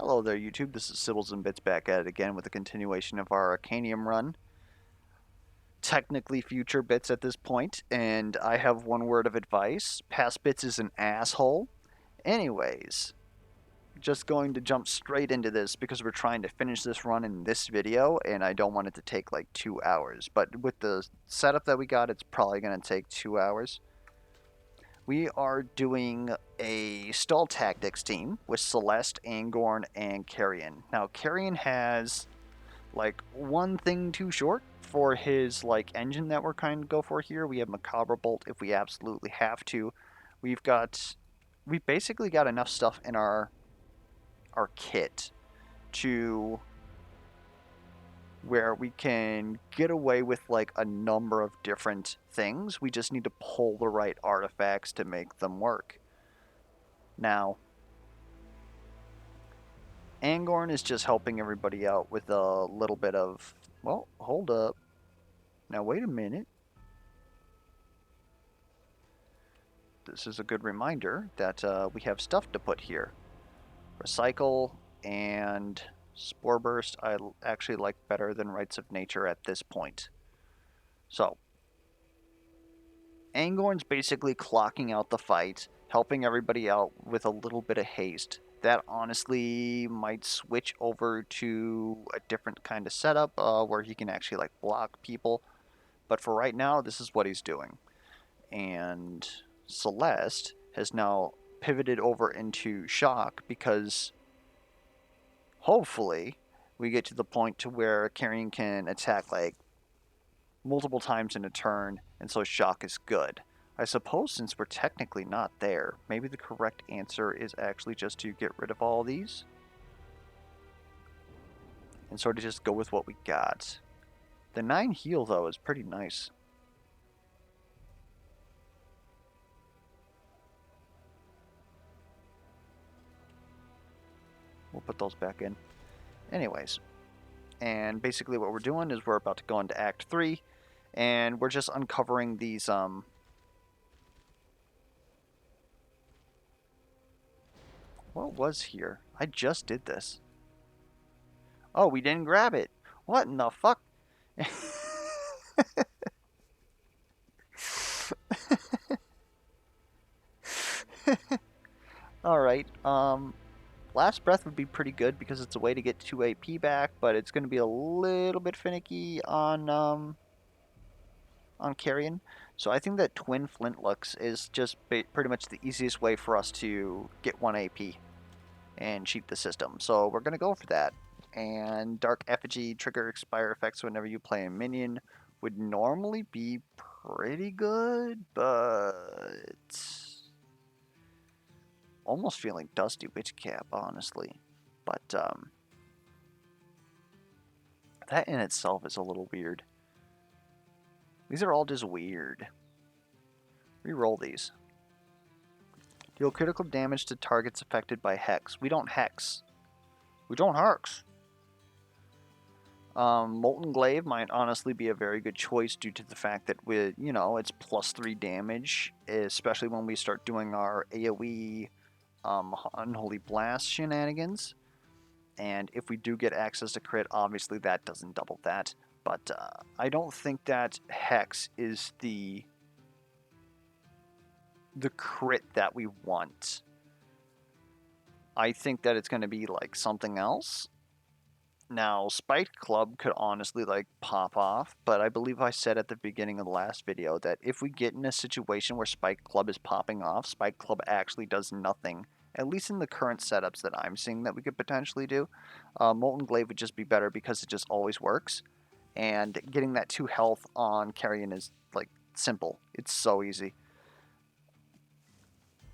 Hello there, YouTube. This is Cel-Ang-Carri back at it again with a continuation of our Arcanium run. Technically Future Bitz at this point, and I have one word of advice. Past Bitz is an asshole. Anyways, just going to jump straight into this because we're trying to finish this run in this video, and I don't want it to take like 2 hours. But with the setup that we got, it's probably going to take 2 hours. We are doing a stall tactics team with Celeste, Angorn, and Carrion. Now, Carrion has like one thing too short for his like engine that we're kind of go for here. We have Macabre Bolt if we absolutely have to. We basically got enough stuff in our kit to where we can get away with like a number of different things. We just need to pull the right artifacts to make them work. Now, Angorn is just helping everybody out with a little bit of, well, hold up. Now, wait a minute. This is a good reminder that we have stuff to put here. Recycle and Spore Burst I actually like better than Rites of Nature at this point. So, Angorn's basically clocking out the fight, helping everybody out with a little bit of haste. That honestly might switch over to a different kind of setup where he can actually like block people. But for right now, this is what he's doing. And Celeste has now pivoted over into Shock because hopefully we get to the point to where Carrion can attack like multiple times in a turn, and so Shock is good. I suppose since we're technically not there, maybe the correct answer is actually just to get rid of all these and sort of just go with what we got. The 9 heal, though, is pretty nice. We'll put those back in. Anyways, and basically what we're doing is we're about to go into Act 3, and we're just uncovering these, what was here? I just did this. Oh, we didn't grab it. What in the fuck? Alright, Last Breath would be pretty good because it's a way to get 2 AP back, but it's going to be a little bit finicky on Carrion. So I think that Twin Flintlocks is just pretty much the easiest way for us to get 1 AP and cheat the system. So we're going to go for that. And Dark Effigy trigger expire effects whenever you play a minion would normally be pretty good, but almost feeling Dusty Witch Cap, honestly. But that in itself is a little weird. These are all just weird. Reroll these. Deal critical damage to targets affected by Hex. We don't Hex. We don't Hex. Molten Glaive might honestly be a very good choice due to the fact that it's +3 damage, especially when we start doing our AoE Unholy Blast shenanigans. And if we do get access to crit, obviously that doesn't double that. But I don't think that Hex is the crit that we want. I think that it's going to be like something else. Now, Spike Club could honestly like pop off, but I believe I said at the beginning of the last video that if we get in a situation where Spike Club is popping off, Spike Club actually does nothing. At least in the current setups that I'm seeing that we could potentially do. Molten Glaive would just be better because it just always works. And getting that 2 health on Carrion is like simple. It's so easy.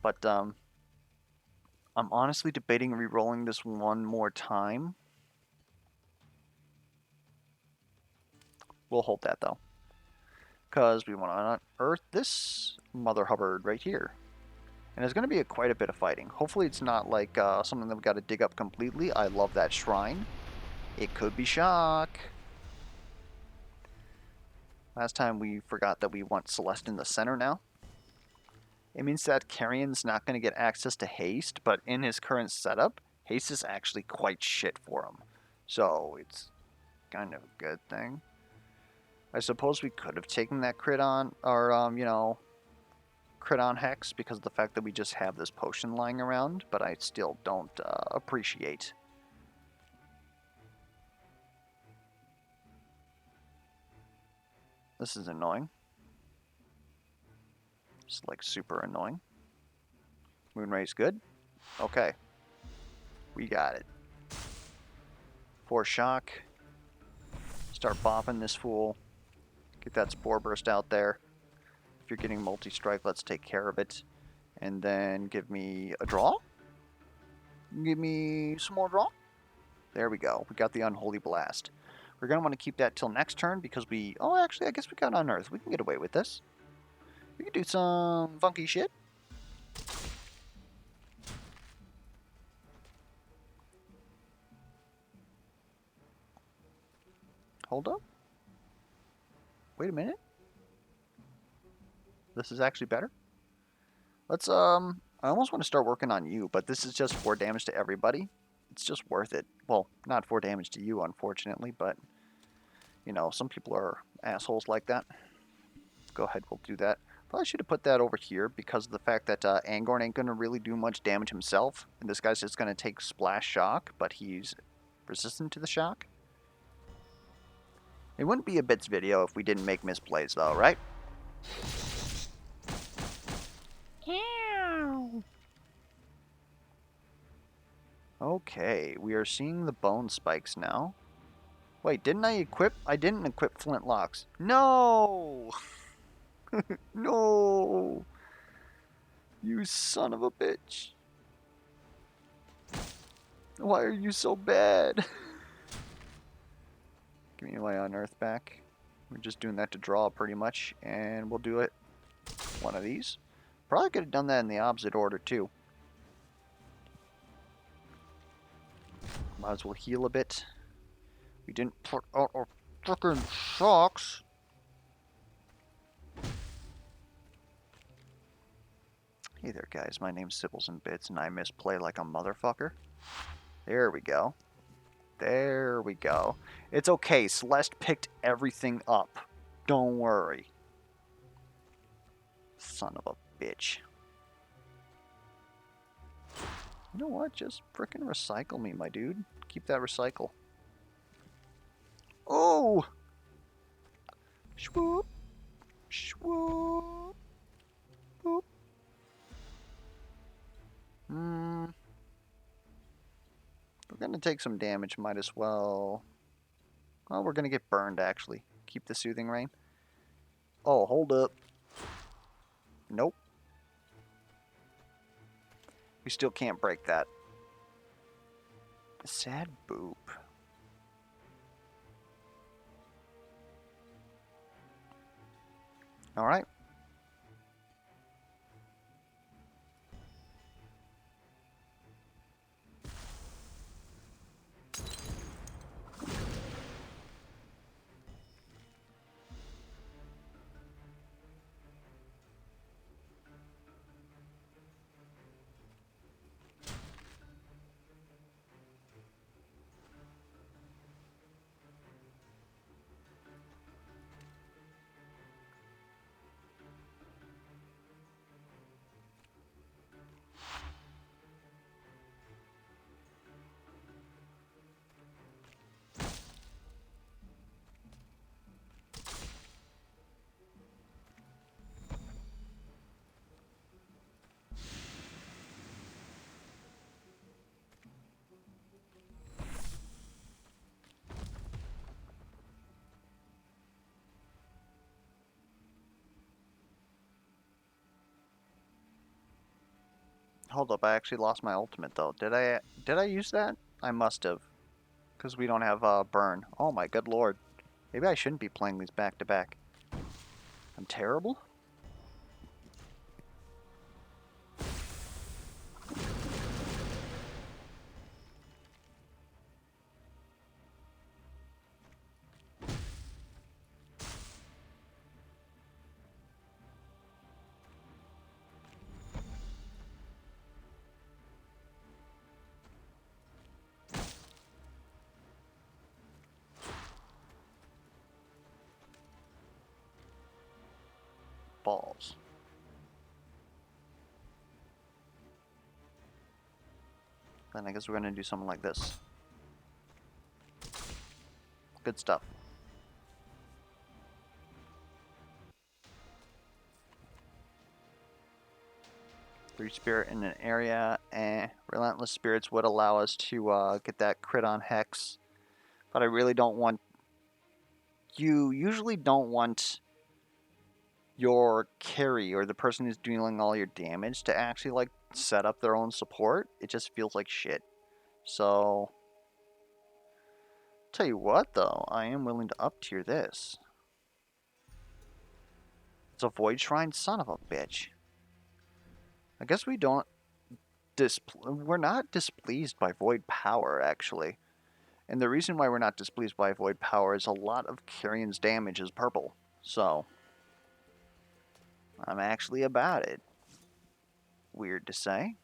But I'm honestly debating re-rolling this one more time. We'll hold that though, because we want to unearth this Mother Hubbard right here. And there's going to be quite a bit of fighting. Hopefully it's not like something that we got to dig up completely. I love that shrine. It could be Shock. Last time we forgot that we want Celeste in the center now. It means that Carrion's not going to get access to haste, but in his current setup, Haste is actually quite shit for him. So it's kind of a good thing. I suppose we could have taken that crit on, or, crit on Hex because of the fact that we just have this potion lying around, but I still don't appreciate. This is annoying. It's like super annoying. Moonray's good. Okay. We got it. Force shock. Start bopping this fool. Get that spore burst out there. If you're getting multi-strike, let's take care of it. And then give me a draw. Give me some more draw. There we go. We got the Unholy Blast. We're going to want to keep that till next turn because we... Oh, actually, I guess we got Unearth. We can get away with this. We can do some funky shit. Hold up. Wait a minute. This is actually better. Let's, I almost want to start working on you, but this is just 4 damage to everybody. It's just worth it. Well, not 4 damage to you, unfortunately, but, you know, some people are assholes like that. Go ahead, we'll do that. Probably should have put that over here because of the fact that Angorn ain't going to really do much damage himself. And this guy's just going to take Splash Shock, but he's resistant to the shock. It wouldn't be a Bitz video if we didn't make misplays, though, right? Okay, we are seeing the bone spikes now. Wait, didn't I equip? I didn't equip flintlocks. No! No! You son of a bitch. Why are you so bad? Give me my Unearth back. We're just doing that to draw pretty much, and we'll do it. One of these. Probably could have done that in the opposite order too. Might as well heal a bit. We didn't put out our frickin' socks. Hey there, guys. My name's Sibbles and Bits, and I misplay like a motherfucker. There we go. There we go. It's okay. Celeste picked everything up. Don't worry. Son of a bitch. You know what? Just frickin' recycle me, my dude. Keep that recycle. Oh! Swoop. Swoop. Boop. We're gonna take some damage. Might as well... Oh, we're gonna get burned, actually. Keep the Soothing Rain. Oh, hold up. Nope. We still can't break that. Sad boop. Alright. Hold up, I actually lost my ultimate though. Did I use that? I must have. Because we don't have burn. Oh my good lord. Maybe I shouldn't be playing these back to back. I'm terrible? Balls. Then I guess we're gonna do something like this. Good stuff. Three spirit in an area, and relentless spirits would allow us to get that crit on hex. But I really don't want. You usually don't want your carry or the person who's dealing all your damage to actually like set up their own support. It just feels like shit. So, tell you what though, I am willing to up tier this. It's a Void Shrine, son of a bitch. I guess we don't we're not displeased by Void Power actually. And the reason why we're not displeased by Void Power is a lot of Carrion's damage is purple. So, I'm actually about it. Weird to say.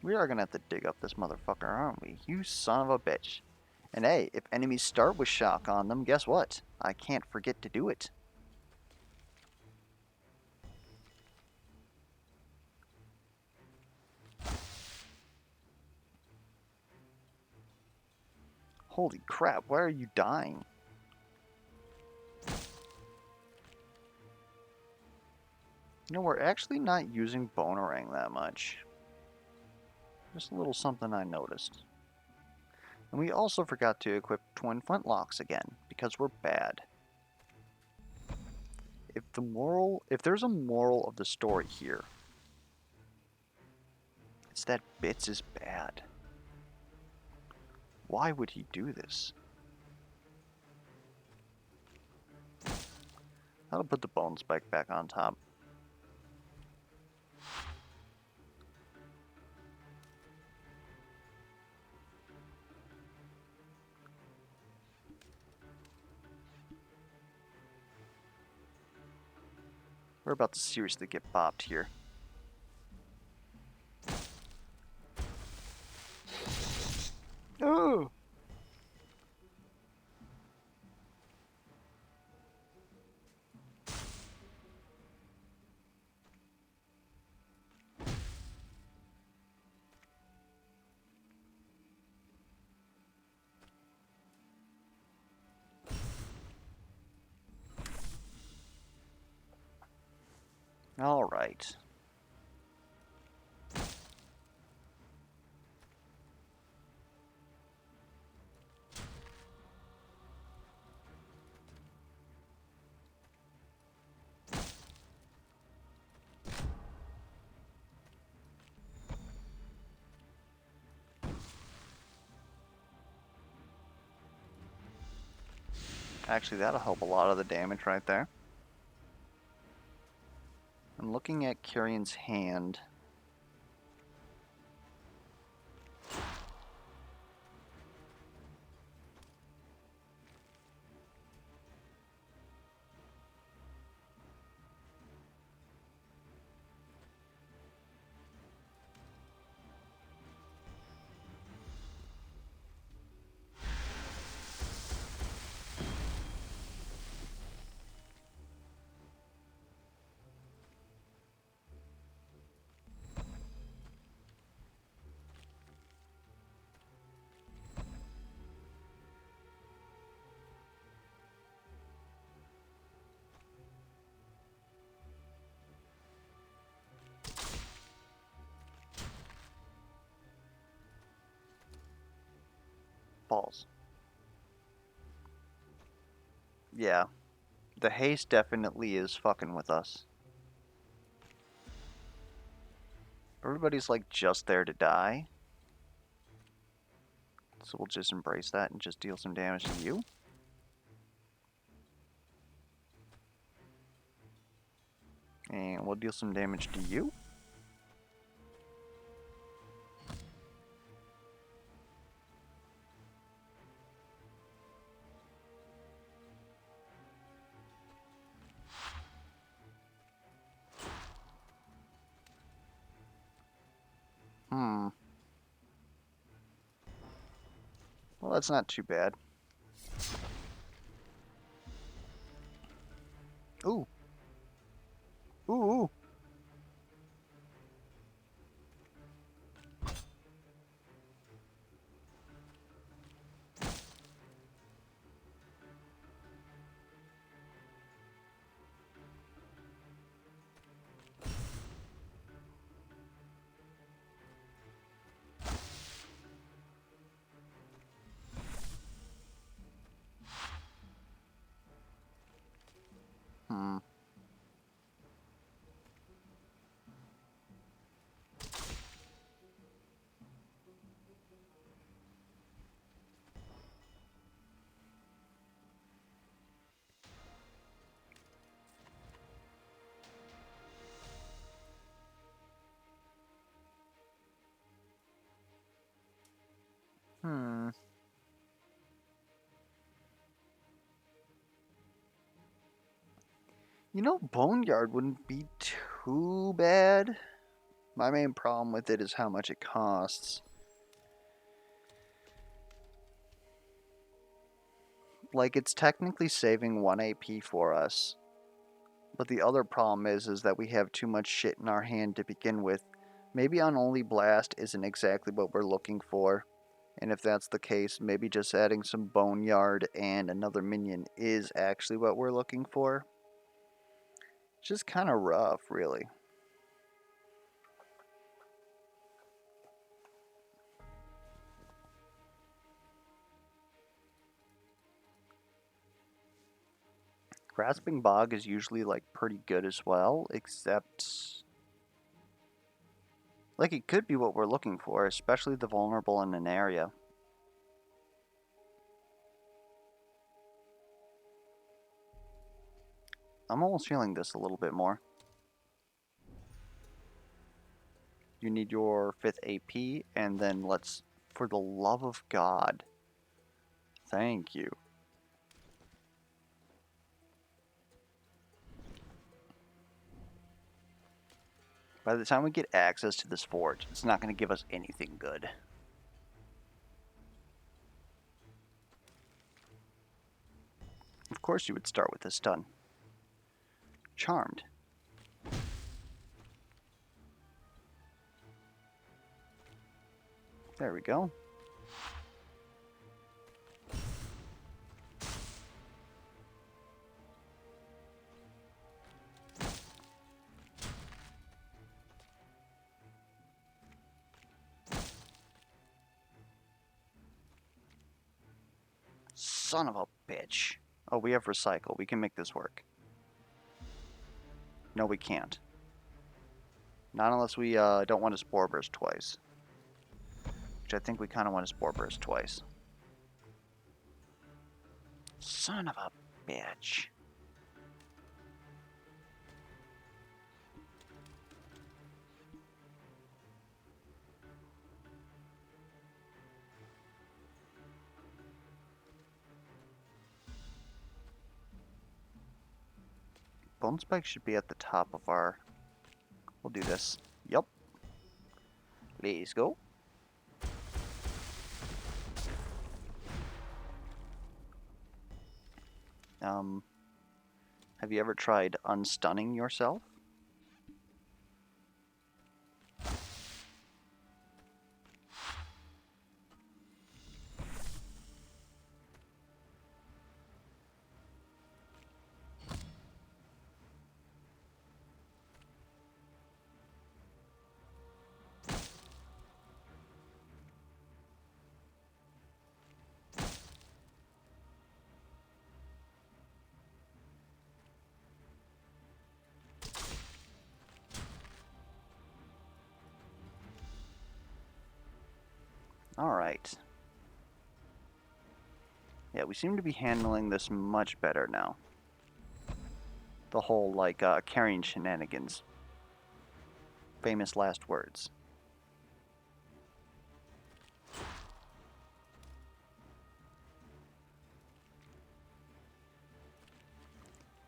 We are gonna have to dig up this motherfucker, aren't we? You son of a bitch. And hey, if enemies start with shock on them, guess what? I can't forget to do it. Holy crap, why are you dying? You know, we're actually not using Bonerang that much. Just a little something I noticed. And we also forgot to equip twin flintlocks again, because we're bad. If there's a moral of the story here, it's that Bitz is bad. Why would he do this? That'll put the bone spike back on top. We're about to seriously get bopped here. Oh! All right. Actually, that'll help a lot of the damage right there. I'm looking at Carrion's hand. Balls. Yeah. The haste definitely is fucking with us. Everybody's like just there to die. So we'll just embrace that and just deal some damage to you. And we'll deal some damage to you. Well, that's not too bad. Ooh. Ooh, ooh. Hmm. Hmm. You know, Boneyard wouldn't be too bad. My main problem with it is how much it costs. Like, it's technically saving 1 AP for us. But the other problem is that we have too much shit in our hand to begin with. Maybe Unholy Blast isn't exactly what we're looking for. And if that's the case, maybe just adding some Boneyard and another minion is actually what we're looking for. Just kind of rough, really. Grasping Bog is usually like pretty good as well, except like it could be what we're looking for, especially the vulnerable in an area. I'm almost feeling this a little bit more. You need your 5th AP, and then let's, for the love of God, thank you. By the time we get access to this fort, it's not going to give us anything good. Of course you would start with this stun. Charmed. There we go. Son of a bitch. Oh, we have recycle. We can make this work. No, we can't. Not unless we don't want to Spore Burst twice. Which I think we kind of want to Spore Burst twice. Son of a bitch. Bone Spike should be at the top of our... We'll do this. Yup. Let's go. Have you ever tried unstunning yourself? Alright. Yeah, we seem to be handling this much better now. The whole, like, carrying shenanigans. Famous last words.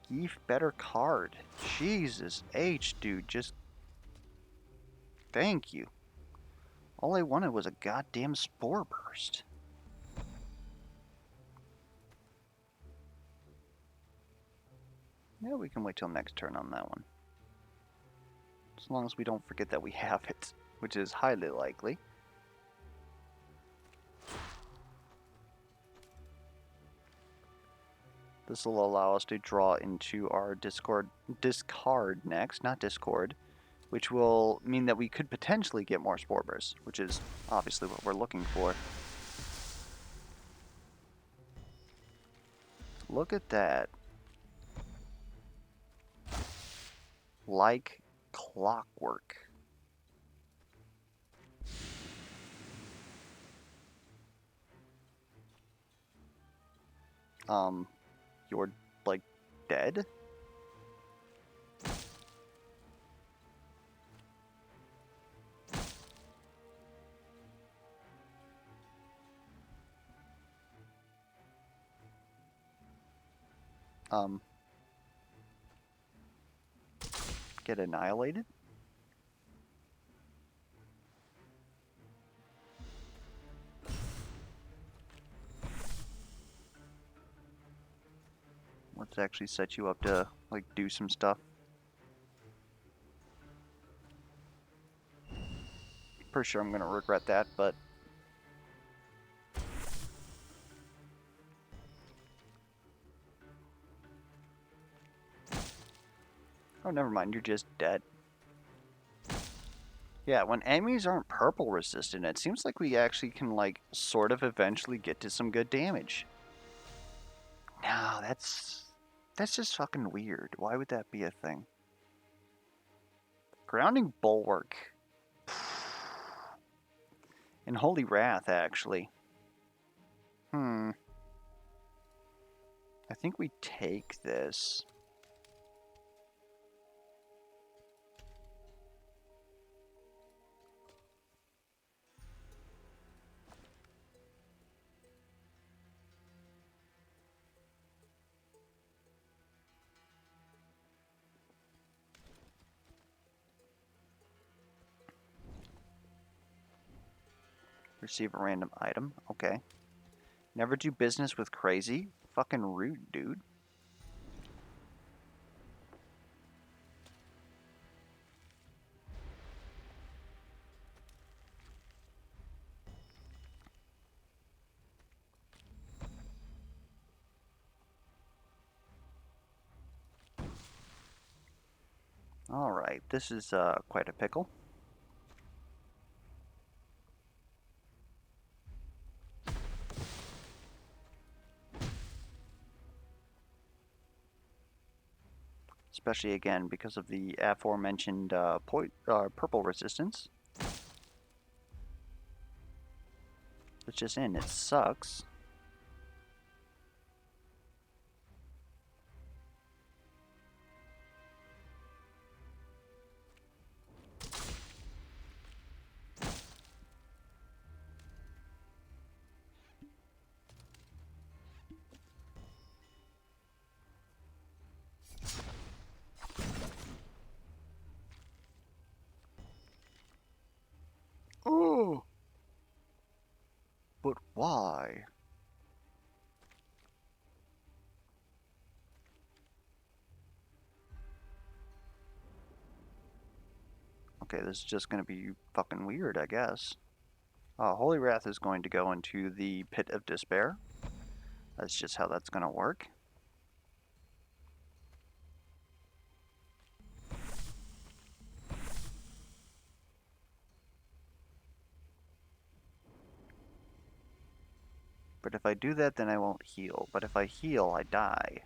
Give better card. Jesus H, dude, just... Thank you. All I wanted was a goddamn Spore Burst. Yeah, we can wait till next turn on that one. As long as we don't forget that we have it, which is highly likely. This will allow us to draw into our discard next, not discord, which will mean that we could potentially get more Spore Bursts, which is obviously what we're looking for. Look at that. Like clockwork. You're, like, dead? Get annihilated? Let's actually set you up to, like, do some stuff. Pretty sure I'm gonna regret that, but... Oh, never mind, you're just dead. Yeah, when enemies aren't purple resistant, it seems like we actually can, like, sort of eventually get to some good damage. No, that's just fucking weird. Why would that be a thing? Grounding Bulwark. And Holy Wrath, actually. I think we take this. Receive a random item. Okay. Never do business with crazy. Fucking rude, dude. Alright, this is quite a pickle. Especially, again, because of the aforementioned purple resistance. It's just in. It sucks. Oh! But why? Okay, this is just gonna be fucking weird, I guess. Holy Wrath is going to go into the Pit of Despair. That's just how that's gonna work. But if I do that, then I won't heal. But if I heal, I die.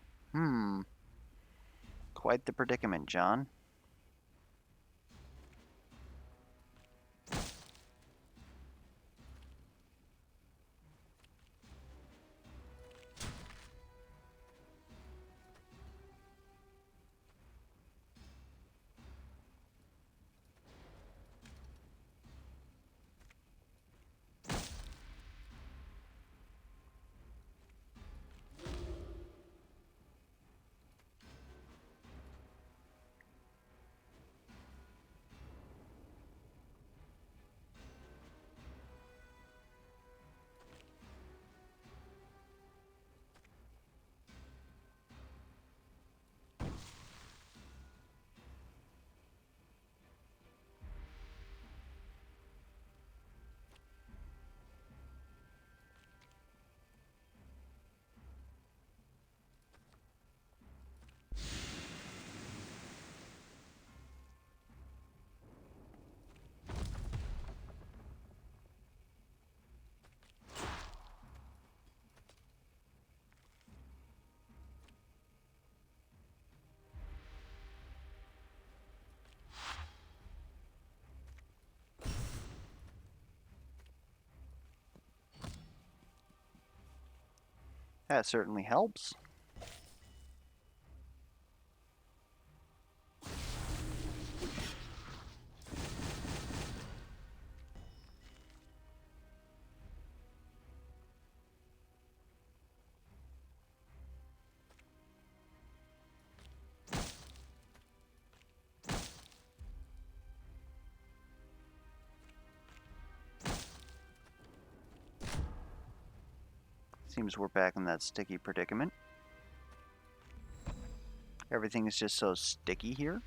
Quite the predicament, John. That certainly helps. Seems we're back in that sticky predicament. Everything is just so sticky here.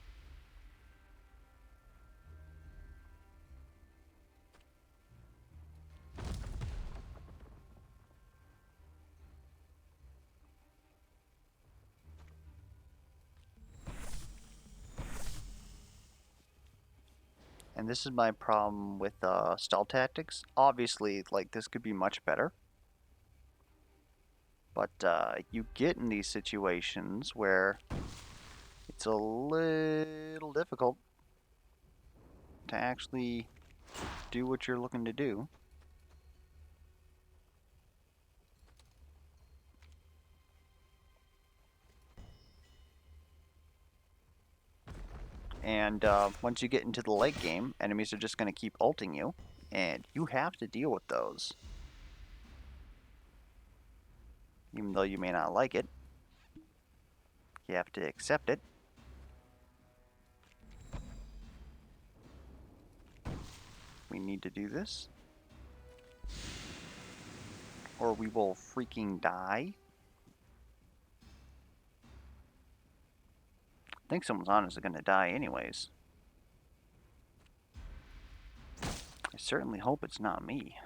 And this is my problem with stall tactics. Obviously, like, this could be much better. But you get in these situations where it's a little difficult to actually do what you're looking to do. And once you get into the late game, enemies are just going to keep ulting you, and you have to deal with those. Even though you may not like it, you have to accept it. We need to do this, or we will freaking die. I think someone's honestly going to die anyways. I certainly hope it's not me.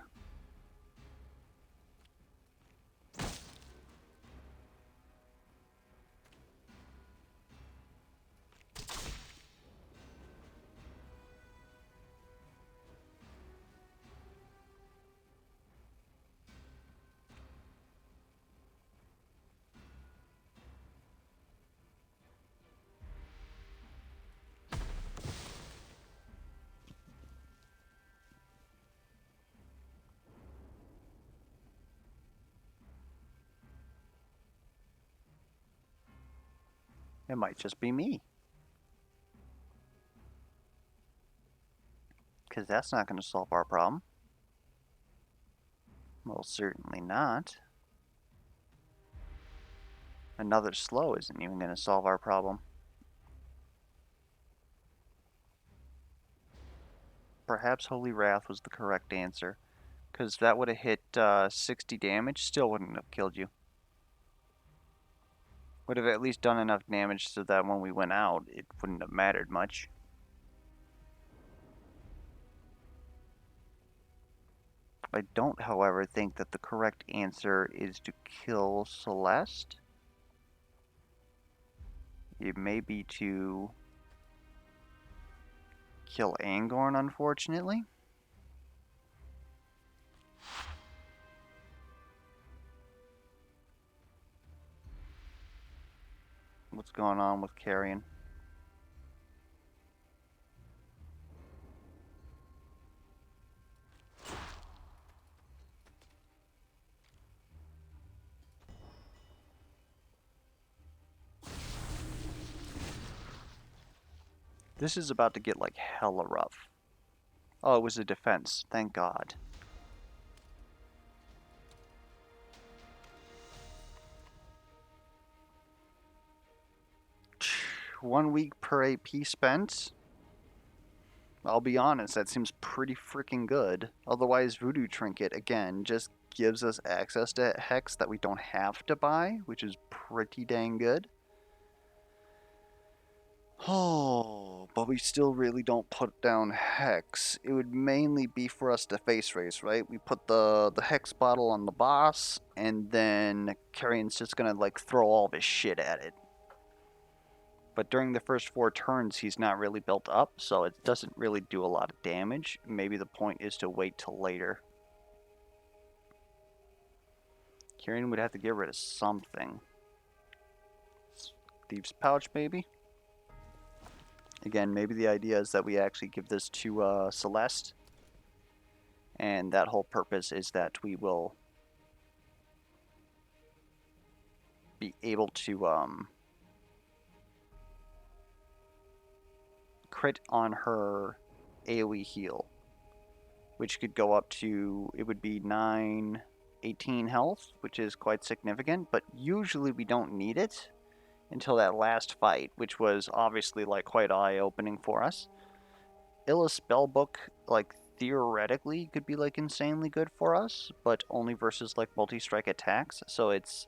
It might just be me. Because that's not going to solve our problem. Well, certainly not. Another slow isn't even going to solve our problem. Perhaps Holy Wrath was the correct answer. Because that would have hit 60 damage, still wouldn't have killed you. Would have at least done enough damage so that when we went out, it wouldn't have mattered much. I don't, however, think that the correct answer is to kill Celeste. It may be to kill Angorn, unfortunately. What's going on with Carrion? This is about to get like hella rough. Oh, it was a defense. Thank God. One week per AP spent. I'll be honest, that seems pretty freaking good. Otherwise, Voodoo Trinket, again, just gives us access to Hex that we don't have to buy, which is pretty dang good. Oh, but we still really don't put down Hex. It would mainly be for us to face race, right? We put the Hex bottle on the boss, and then Carrion's just gonna, like, throw all of his shit at it. But during the first 4 turns, he's not really built up, so it doesn't really do a lot of damage. Maybe the point is to wait till later. Carrion would have to get rid of something. Thieves' Pouch, maybe? Again, maybe the idea is that we actually give this to Celeste. And that whole purpose is that we will be able to crit on her AoE heal, which could go up to, it would be 9, 18 health, which is quite significant, but usually we don't need it until that last fight, which was obviously like quite eye-opening for us. Illa's spellbook, like, theoretically could be like insanely good for us, but only versus like multi-strike attacks, so it's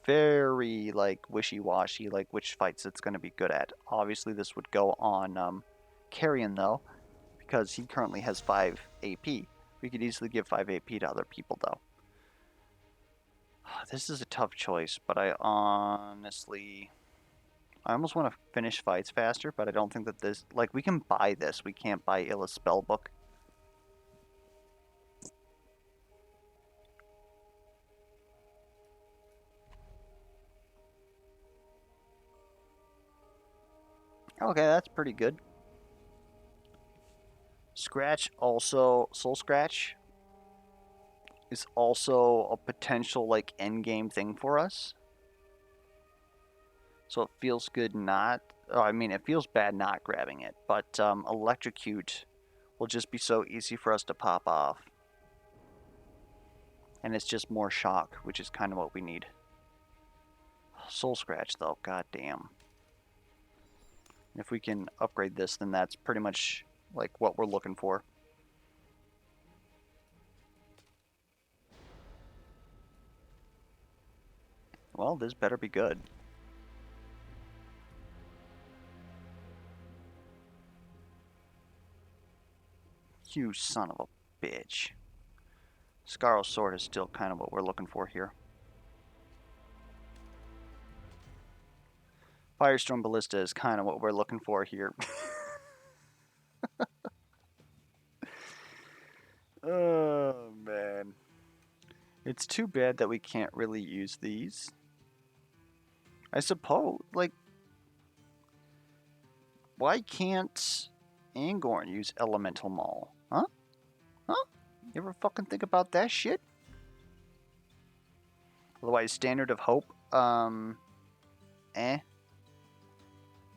very like wishy-washy, like which fights it's going to be good at. Obviously this would go on Carrion though, because he currently has 5 AP. We could easily give 5 AP to other people though. This is a tough choice, but I almost want to finish fights faster, but I don't think that this, like, we can buy this. We can't buy Illa's spellbook. Okay, that's pretty good. Scratch also, Soul Scratch is also a potential like end game thing for us. So it feels good not, I mean it feels bad not grabbing it, but Electrocute will just be so easy for us to pop off. And it's just more shock, which is kind of what we need. Soul Scratch though, god damn. If we can upgrade this, then that's pretty much like what we're looking for. Well, this better be good. You son of a bitch. Scarlet Sword is still kind of what we're looking for here. Firestorm Ballista is kind of what we're looking for here. Oh, man. It's too bad that we can't really use these. I suppose, like, why can't Angorn use Elemental Maul? Huh? Huh? You ever fucking think about that shit? Otherwise, Standard of Hope,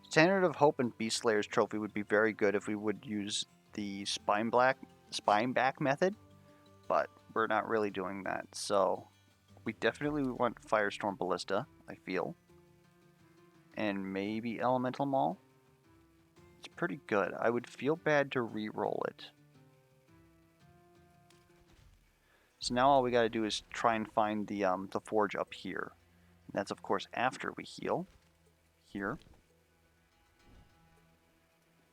Standard of Hope and Beast Slayer's Trophy would be very good if we would use the Spine Back method, but we're not really doing that, so we definitely want Firestorm Ballista, I feel. And maybe Elemental Maul. It's pretty good. I would feel bad to re-roll it. So now all we gotta do is try and find the forge up here. And that's of course after we heal. Here.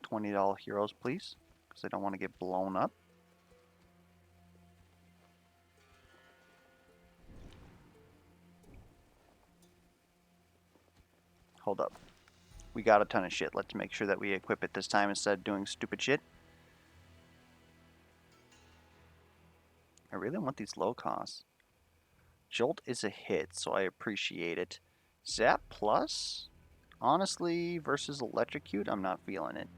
$20 heroes, please, because I don't want to get blown up. Hold up. We got a ton of shit. Let's make sure that we equip it this time instead of doing stupid shit. I really want these low costs. Jolt is a hit, so I appreciate it. Zap Plus? Honestly, versus Electrocute, I'm not feeling it.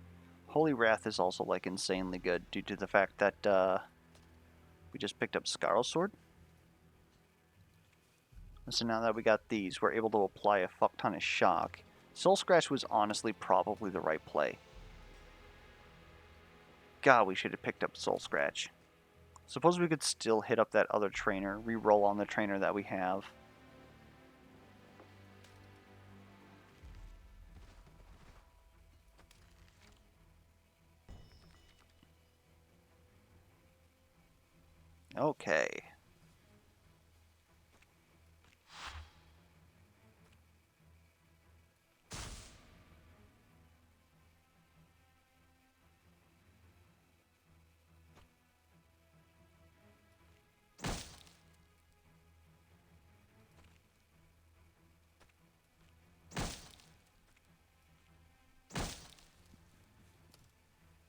Holy Wrath is also like insanely good due to the fact that we just picked up Scarlet Sword. So now that we got these, we're able to apply a fuck ton of shock. Soul Scratch was honestly probably the right play. God, we should have picked up Soul Scratch. Suppose we could still hit up that other trainer, re-roll on the trainer that we have. Okay.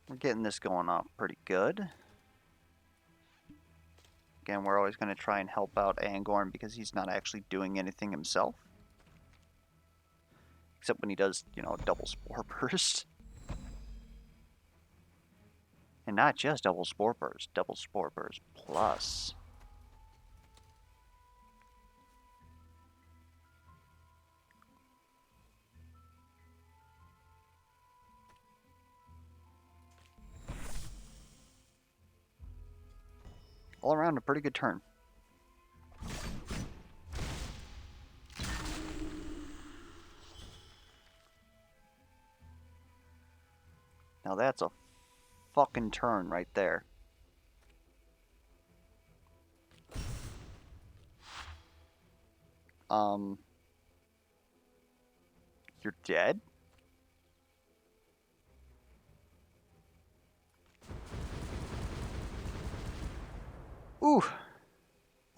We're getting this going off pretty good. Again, we're always going to try and help out Angorn because he's not actually doing anything himself. Except when he does, you know, double Spore Burst. And not just double Spore Burst plus. All around a pretty good turn. Now that's a fucking turn right there. You're dead? Ooh.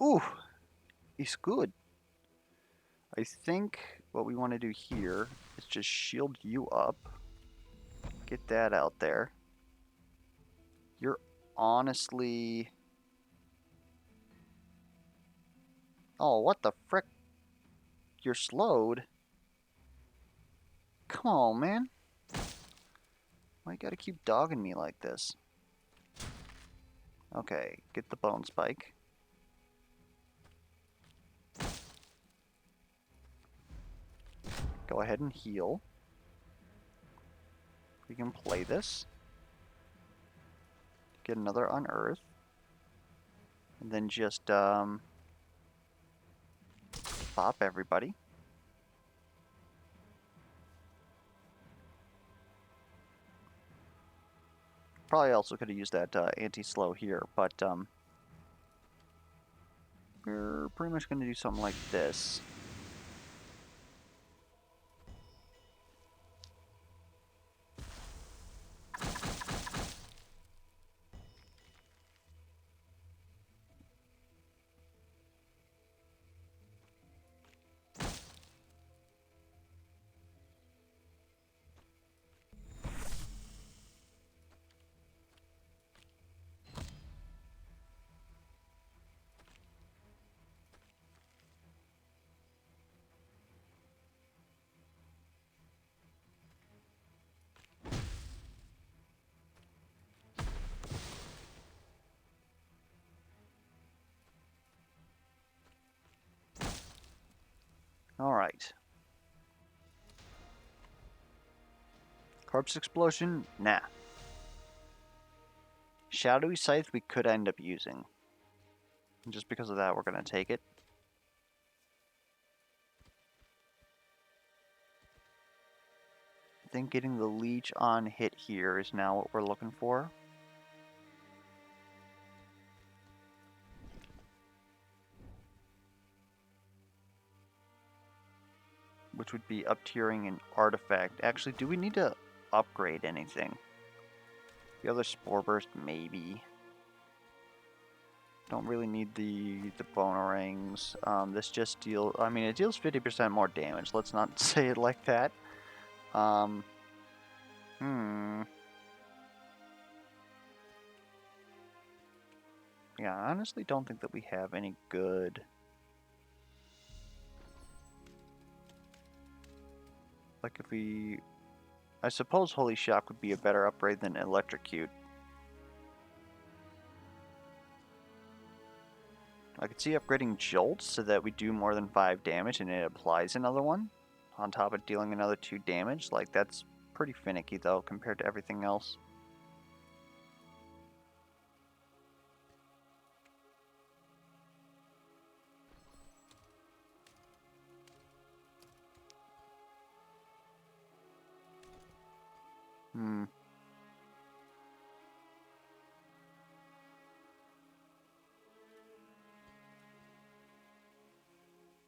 Ooh. He's good. I think what we want to do here is just shield you up. Get that out there. You're honestly... Oh, what the frick? You're slowed? Come on, man. Why you gotta keep dogging me like this? Okay, get the bone spike. Go ahead and heal. We can play this. Get another unearth. And then just, bop everybody. Probably also could have used that anti-slow here, but we're pretty much going to do something like this. Alright. Corpse explosion? Nah. Shadowy Scythe we could end up using. And just because of that, we're going to take it. I think getting the leech on hit here is now what we're looking for. Which would be up-tiering an artifact. Actually, do we need to upgrade anything? The other Spore Burst, maybe. Don't really need the Bonerangs. This just deals... I mean, it deals 50% more damage. Let's not say it like that. Yeah, I honestly don't think that we have any good... Like, if we... I suppose Holy Shock would be a better upgrade than Electrocute. I could see upgrading Jolt so that we do more than 5 damage and it applies another one. On top of dealing another 2 damage. Like, that's pretty finicky, though, compared to everything else.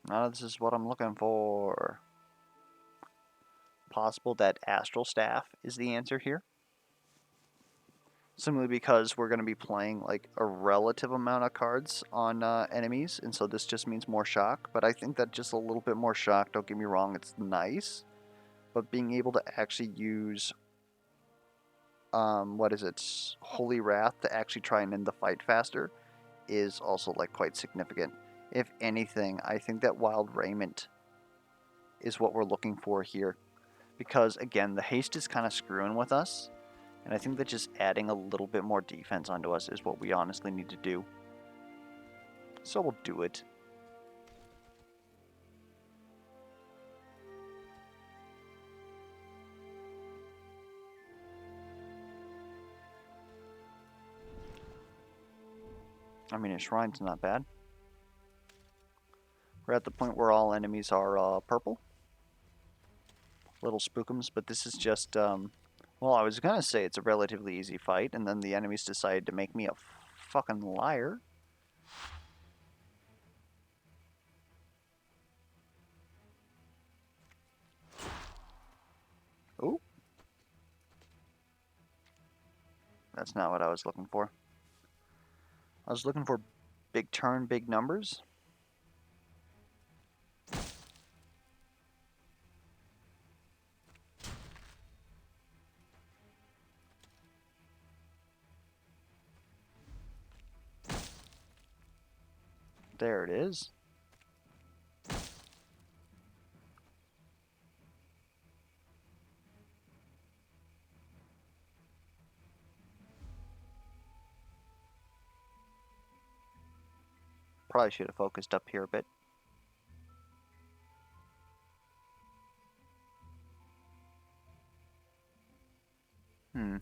None of this is what I'm looking for. Possible that Astral Staff is the answer here. Simply because we're going to be playing like a relative amount of cards on enemies, and so this just means more shock. But I think that just a little bit more shock, don't get me wrong, it's nice. But being able to actually use, Holy Wrath to actually try and end the fight faster is also like quite significant. If anything, I think that Wild Raiment is what we're looking for here. Because again, the haste is kind of screwing with us. And I think that just adding a little bit more defense onto us is what we honestly need to do. So we'll do it. I mean, a shrine's not bad. We're at the point where all enemies are purple. Little spookums, but this is just, well, I was gonna say it's a relatively easy fight, and then the enemies decided to make me a fucking liar. Oh. That's not what I was looking for. I was looking for big turn, big numbers. There it is. Probably should have focused up here a bit. Hmm.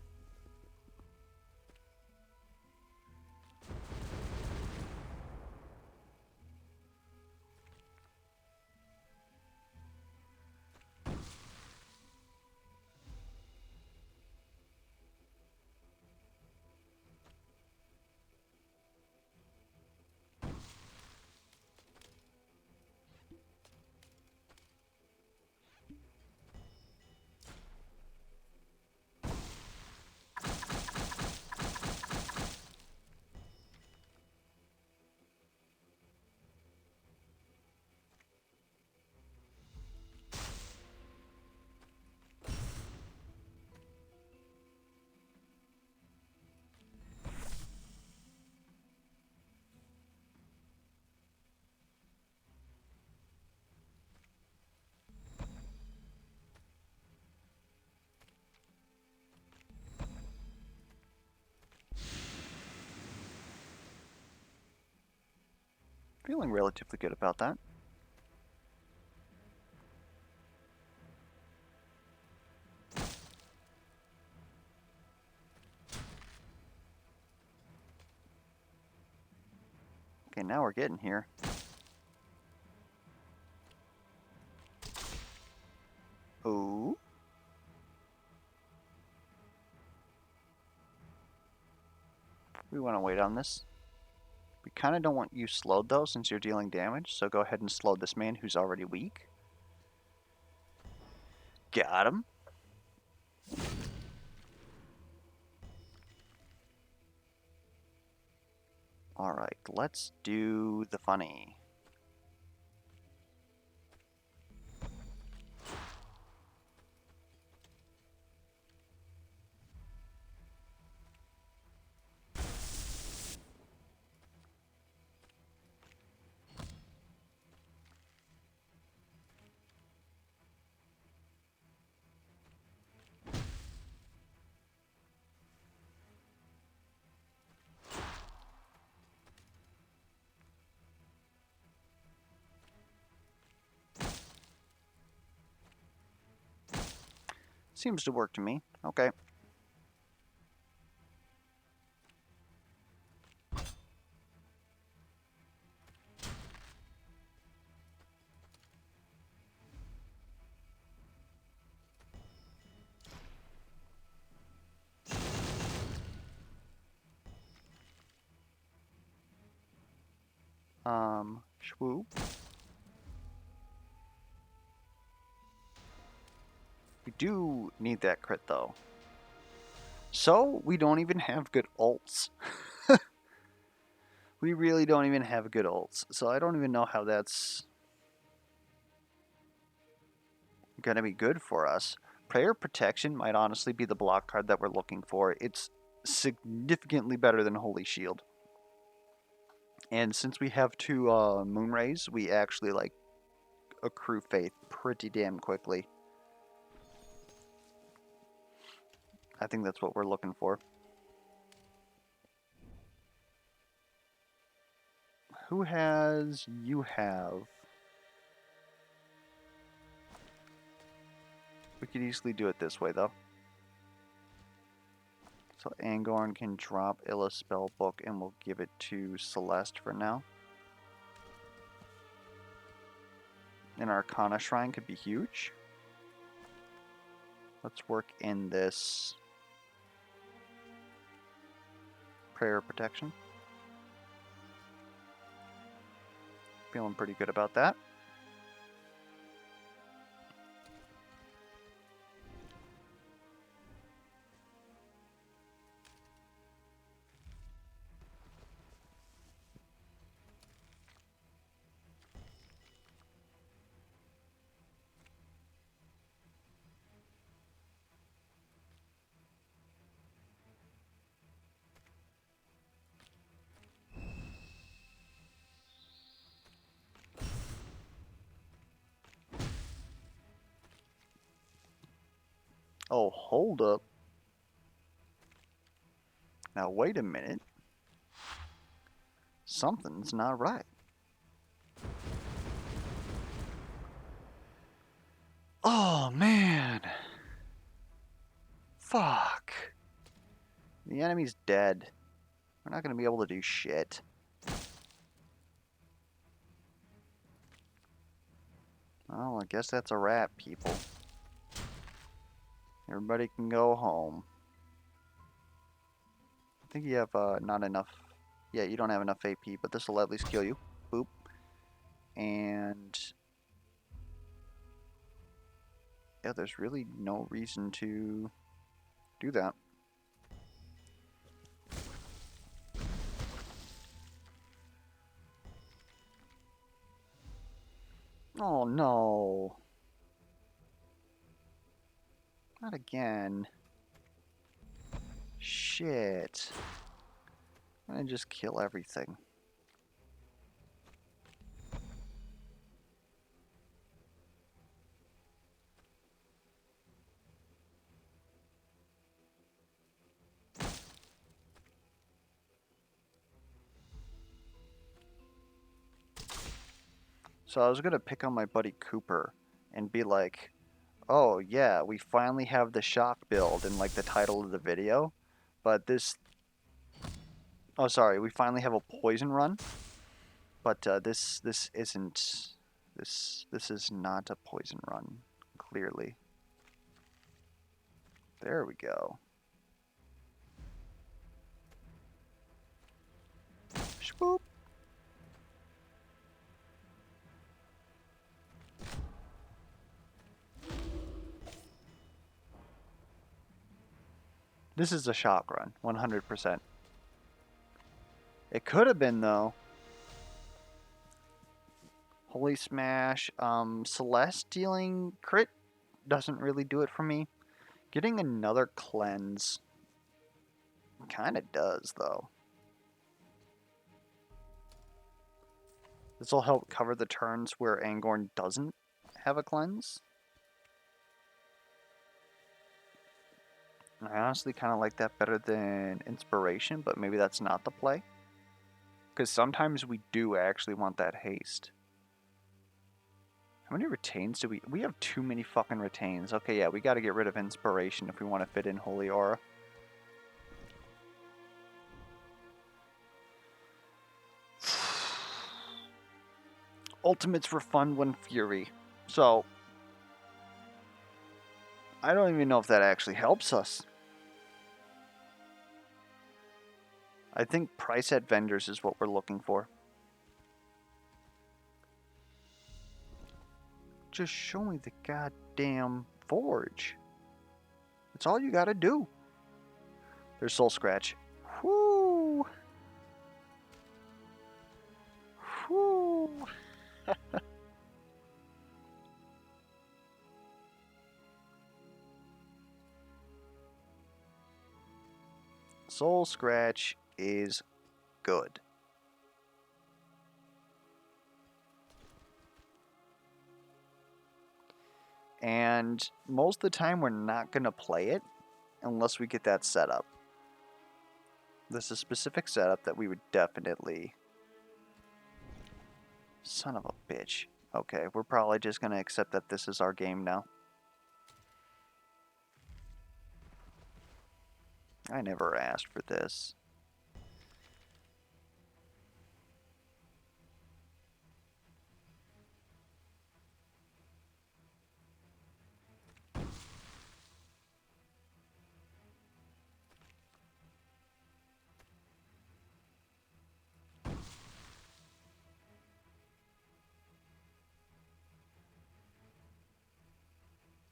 Feeling relatively good about that. Okay, now we're getting here. Oh. We want to wait on this. We kind of don't want you slowed though, since you're dealing damage, so go ahead and slow this man who's already weak. Got him. Alright, let's do the funny. Seems to work to me. Okay. Shwoo. We do need that crit though. So, we don't even have good ults. We really don't even have good ults. So I don't even know how that's gonna be good for us. Prayer Protection might honestly be the block card that we're looking for. It's significantly better than Holy Shield. And since we have two Moonrays, we actually like accrue faith pretty damn quickly. I think that's what we're looking for. Who has... You have... We could easily do it this way, though. So Angorn can drop Illa's spell book and we'll give it to Celeste for now. An Arcana Shrine could be huge. Let's work in this Prayer Protection. Feeling pretty good about that. Oh, hold up. Now, wait a minute. Something's not right. Oh, man. Fuck. The enemy's dead. We're not going to be able to do shit. Well, I guess that's a wrap, people. Everybody can go home. I think you have not enough. Yeah, you don't have enough AP, but this will at least kill you. Boop. And yeah, there's really no reason to do that. Oh no. Not again. Shit. I'm gonna just kill everything. So I was gonna pick on my buddy Cooper and be like, oh yeah, we finally have the shock build in like the title of the video. But this... Oh, sorry, we finally have a poison run. But this isn't... This is not a poison run, clearly. There we go. Swoop. This is a shock run, 100%. It could have been, though. Holy Smash. Celeste dealing crit doesn't really do it for me. Getting another cleanse kind of does, though. This will help cover the turns where Angorn doesn't have a cleanse. I honestly kind of like that better than Inspiration, but maybe that's not the play. Because sometimes we do actually want that haste. How many retains do we... We have too many fucking retains. Okay, yeah, we got to get rid of Inspiration if we want to fit in Holy Aura. Ultimates for fun when Fury. So, I don't even know if that actually helps us. I think price at vendors is what we're looking for. Just show me the goddamn forge. That's all you gotta do. There's Soul Scratch. Whoo! Whoo! Soul Scratch is good. And most of the time we're not going to play it unless we get that setup. This is a specific setup that we would definitely... Son of a bitch. Okay, we're probably just going to accept that this is our game now. I never asked for this.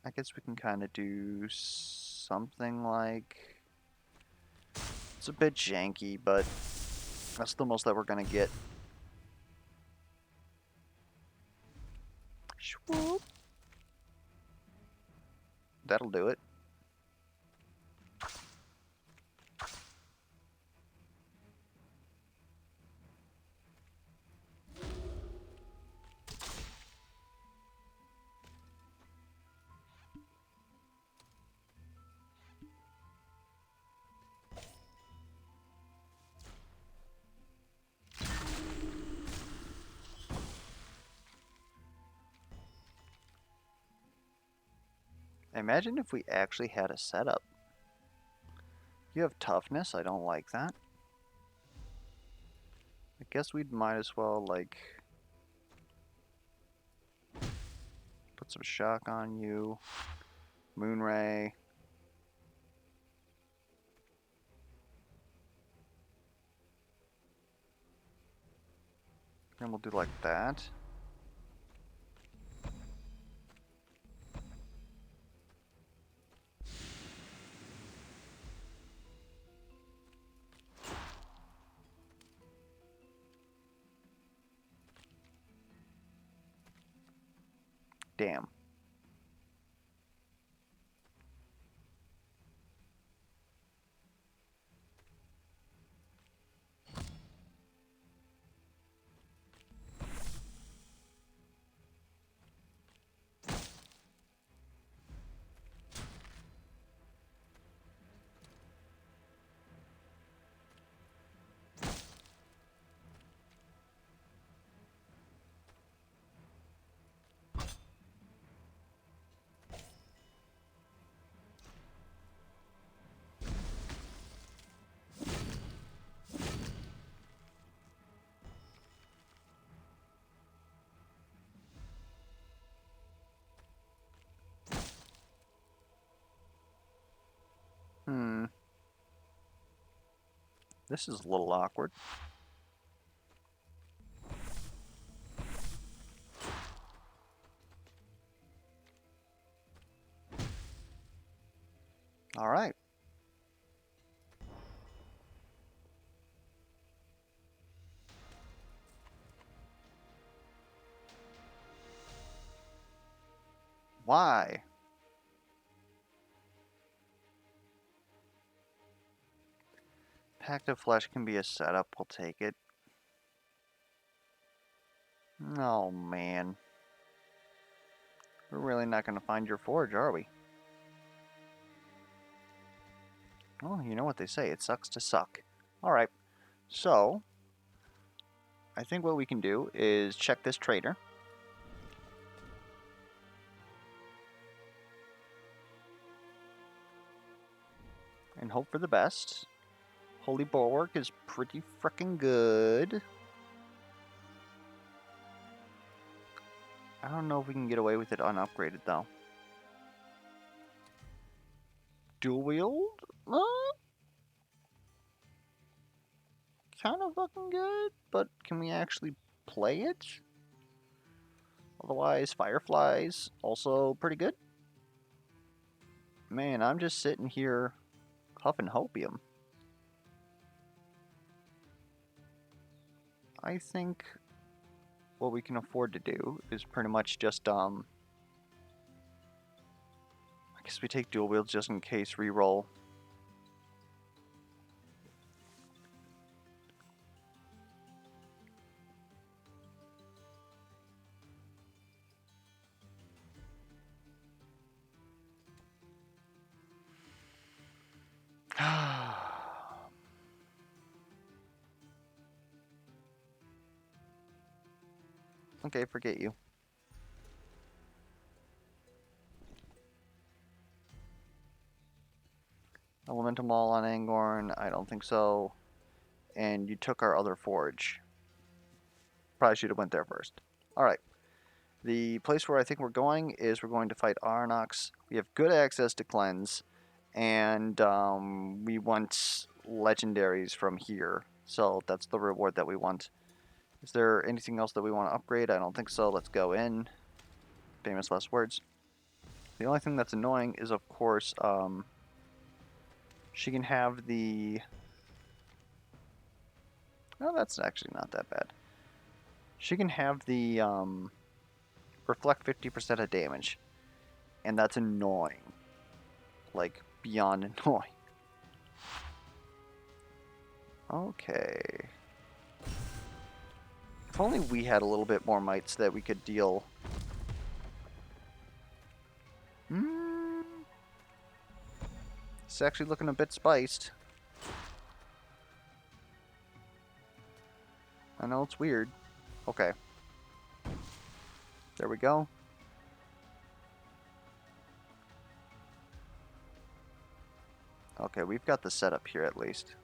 I guess we can kind of do something like... It's a bit janky, but that's the most that we're going to get. Swoop. That'll do it. Imagine if we actually had a setup. You have toughness, I don't like that. I guess we might as well, like, put some shock on you. Moonray. And we'll do like that. Damn. This is a little awkward. All right. Why? Pact of Flesh can be a setup, we'll take it. Oh man. We're really not going to find your forge, are we? Well, you know what they say, it sucks to suck. Alright, so I think what we can do is check this trader. And hope for the best. Holy Bulwark is pretty frickin' good. I don't know if we can get away with it unupgraded though. Dual wield? Kind of fucking good, but can we actually play it? Otherwise, Firefly's also pretty good. Man, I'm just sitting here huffing hopium. I think what we can afford to do is pretty much just, I guess we take dual wields just in case reroll. Okay, forget you. spent them all on Angorn. I don't think so. And you took our other forge. Probably should have went there first. Alright. The place where I think we're going is we're going to fight Arnox. We have good access to cleanse. And we want legendaries from here. So that's the reward that we want. Is there anything else that we want to upgrade? I don't think so. Let's go in. Famous last words. The only thing that's annoying is, of course, she can have the... No, that's actually not that bad. She can have the reflect 50% of damage. And that's annoying. Like, beyond annoying. Okay. If only we had a little bit more might so that we could deal... It's actually looking a bit spiced. I know it's weird. Okay. There we go. Okay, we've got the setup here at least.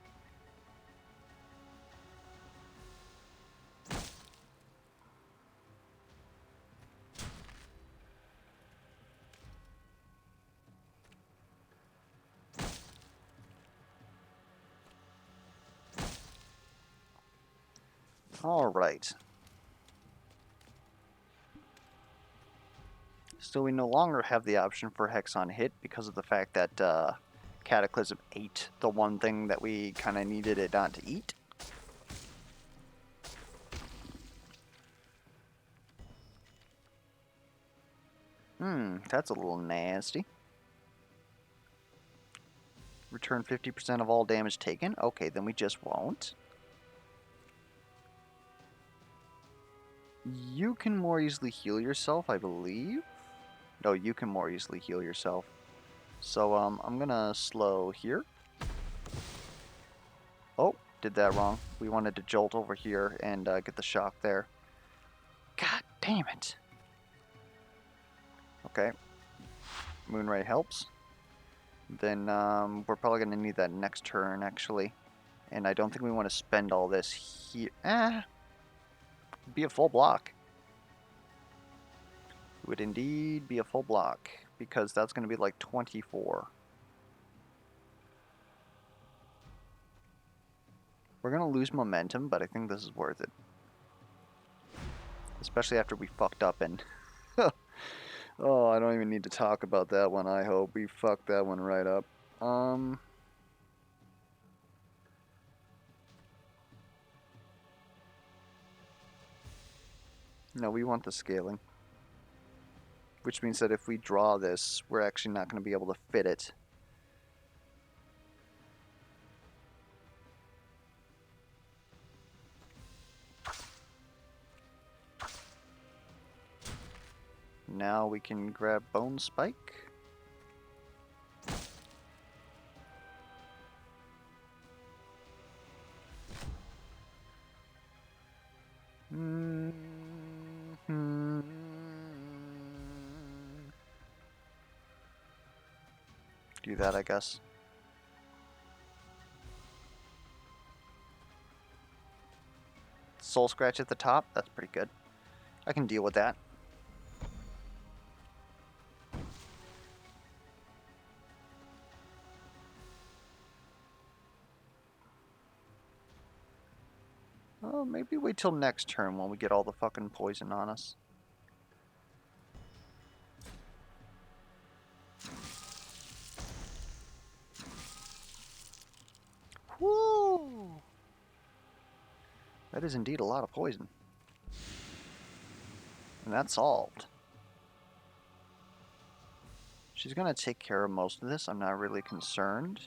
Alright. So we no longer have the option for Hex on hit because of the fact that Cataclysm ate the one thing that we kind of needed it not to eat. That's a little nasty. Return 50% of all damage taken. Okay, then we just won't. You can more easily heal yourself, I believe. No, you can more easily heal yourself. So, I'm gonna slow here. Oh, did that wrong. We wanted to jolt over here and get the shock there. God damn it. Okay. Moonray helps. Then, we're probably gonna need that next turn, actually. And I don't think we want to spend all this here. Be a full block. It would indeed be a full block, because that's going to be like 24. We're going to lose momentum, but I think this is worth it. Especially after we fucked up and... Oh, I don't even need to talk about that one, I hope. We fucked that one right up. No, we want the scaling. Which means that if we draw this, we're actually not going to be able to fit it. Now we can grab Bone Spike. Do that, I guess. Soul Scratch at the top, that's pretty good. I can deal with that. Oh, maybe wait till next turn when we get all the fucking poison on us. Woo! That is indeed a lot of poison. And that's solved. She's gonna take care of most of this. I'm not really concerned.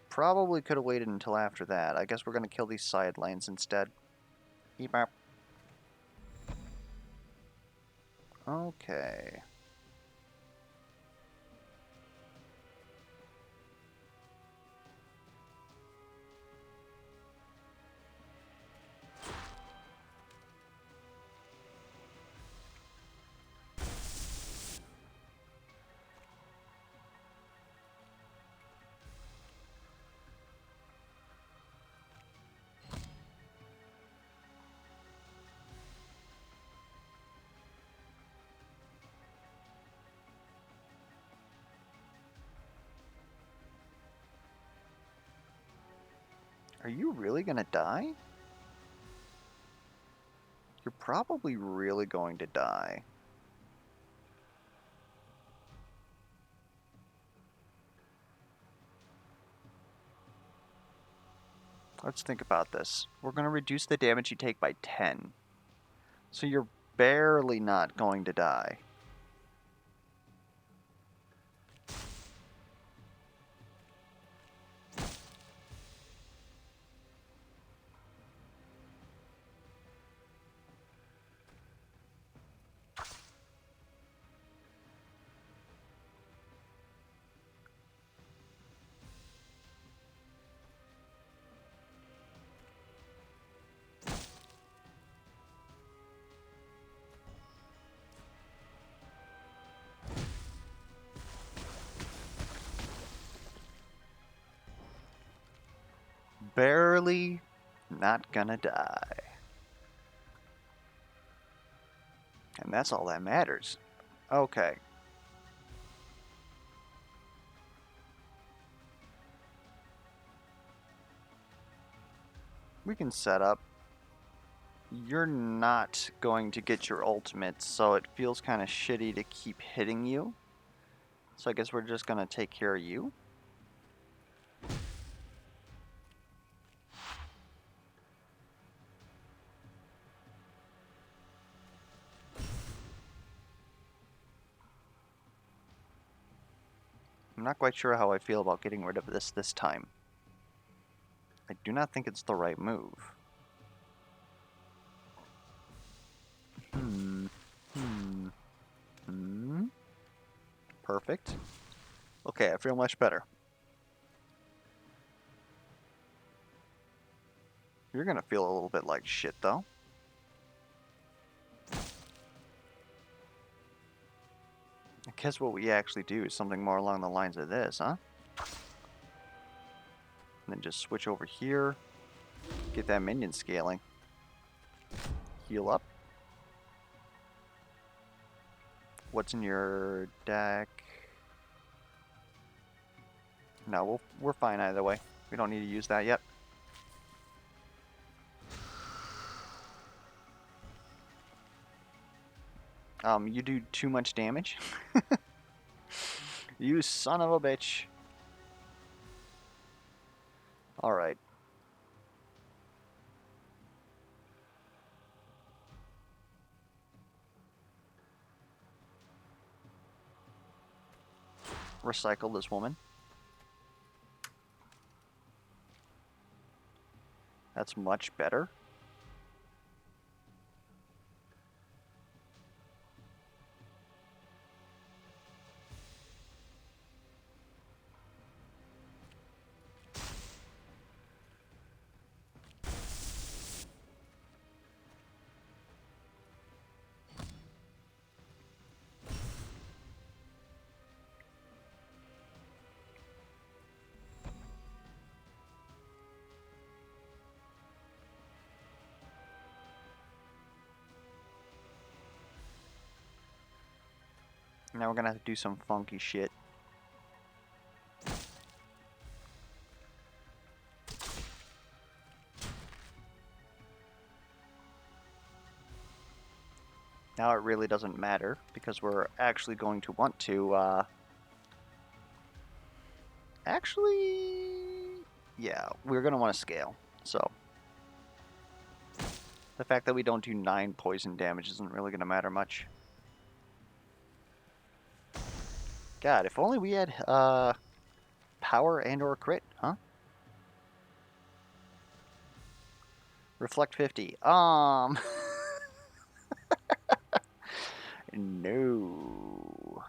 Probably could have waited until after that. I guess we're gonna kill these side lanes instead. Beep bop. Okay. Are you really gonna die? You're probably really going to die. Let's think about this. We're going to reduce the damage you take by 10. So you're barely not going to die. Barely not gonna die. And that's all that matters. Okay. We can set up. You're not going to get your ultimate, so it feels kind of shitty to keep hitting you. So I guess we're just gonna take care of you. I'm not quite sure how I feel about getting rid of this time. I do not think it's the right move. Perfect. Okay, I feel much better. You're gonna feel a little bit like shit, though. I guess what we actually do is something more along the lines of this, huh? And then just switch over here. Get that minion scaling. Heal up. What's in your deck? No, we're fine either way. We don't need to use that yet. You do too much damage. You son of a bitch. Alright. Recycle this woman. That's much better. Now we're gonna have to do some funky shit. Now it really doesn't matter, because we're actually going to want to, actually, yeah, we're going to want to scale. So, the fact that we don't do 9 poison damage isn't really going to matter much. God, if only we had, power and or crit, huh? Reflect 50. No.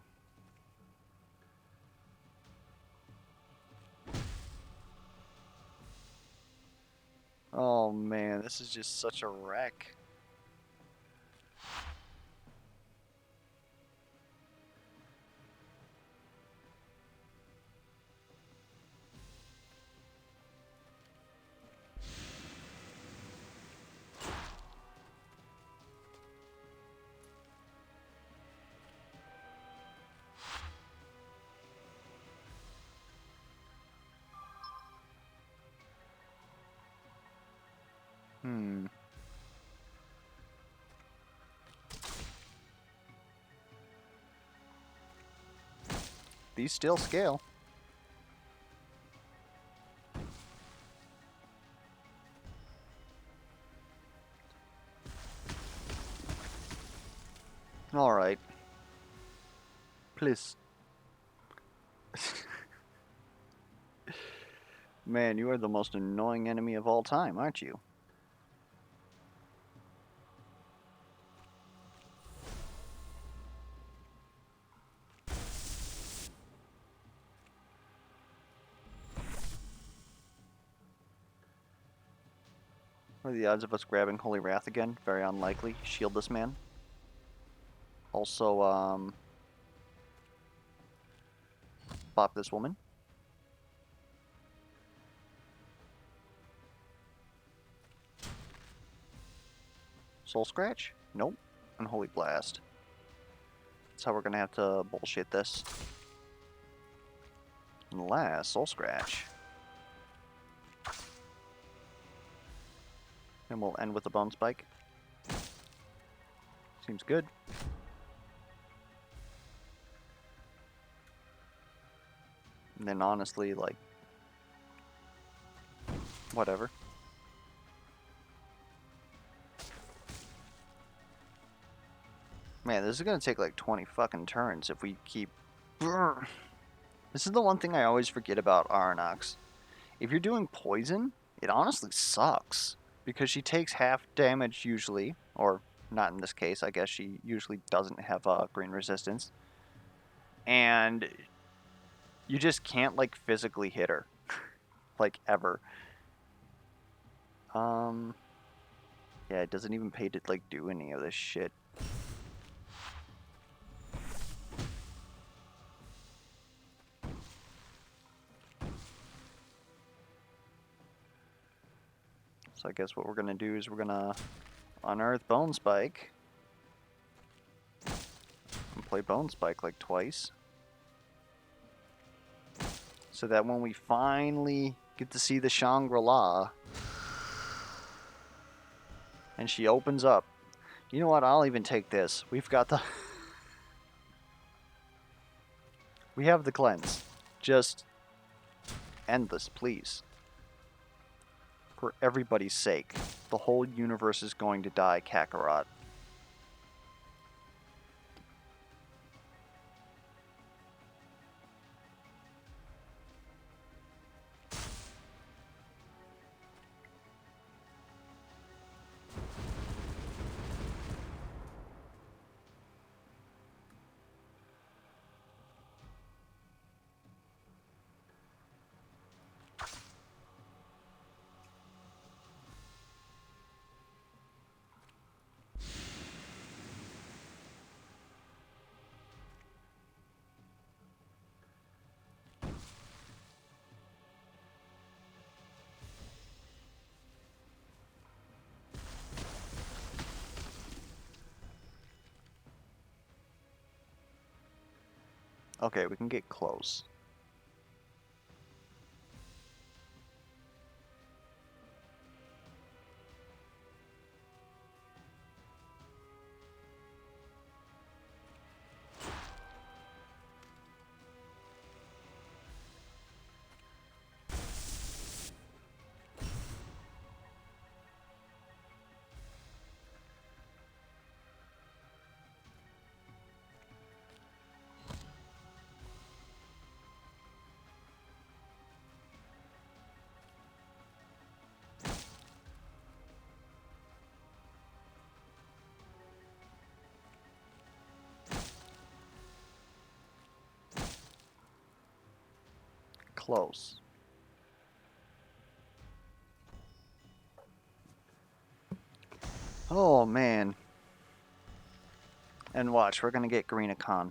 Oh man, this is just such a wreck. Hmm. These still scale. Alright. Please. Man, you are the most annoying enemy of all time, aren't you? What are the odds of us grabbing Holy Wrath again? Very unlikely. Shield this man. Also, bop this woman. Soul Scratch? Nope. Unholy Blast. That's how we're gonna have to bullshit this. Unless Soul Scratch. And we'll end with a Bone Spike. Seems good. And then honestly, like, whatever. Man, this is gonna take like 20 fucking turns if we keep... This is the one thing I always forget about Arnox. If you're doing poison, it honestly sucks. Because she takes half damage usually, or not in this case, I guess she usually doesn't have green resistance. And you just can't like physically hit her. Like ever. Yeah, it doesn't even pay to like do any of this shit. So I guess what we're gonna do is we're gonna unearth Bone Spike and play Bone Spike like twice. So that when we finally get to see the Shangri-La and she opens up, you know what, I'll even take this. We've got the... We have the cleanse. Just end this, please. For everybody's sake. The whole universe is going to die, Kakarot. Okay, we can get close. Close. Oh, man. And watch, we're gonna get Greenacon.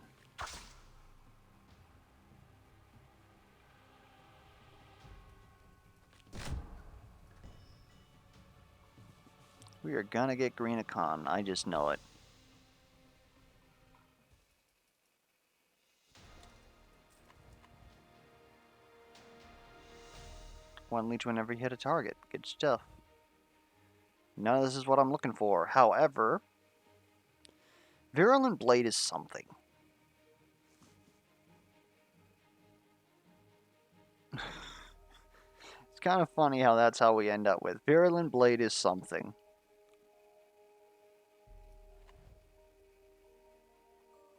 We are gonna get Greenacon. I just know it. One leech whenever you hit a target. Good stuff. None of this is what I'm looking for. However, Virulent Blade is something. It's kind of funny how that's how we end up with. Virulent Blade is something.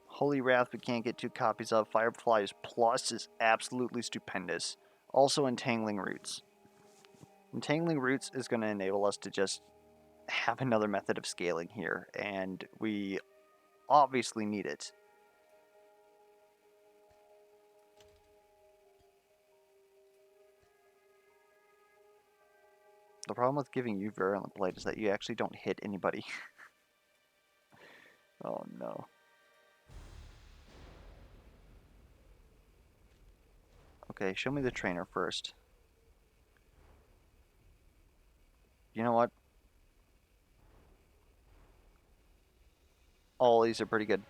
Holy Wrath we can't get 2 copies of. Fireflies Plus is absolutely stupendous. Also Entangling Roots. Entangling Roots is going to enable us to just have another method of scaling here, and we obviously need it. The problem with giving you Virulent Blade is that you actually don't hit anybody. Oh no. Okay, show me the trainer first. You know what? All these are pretty good.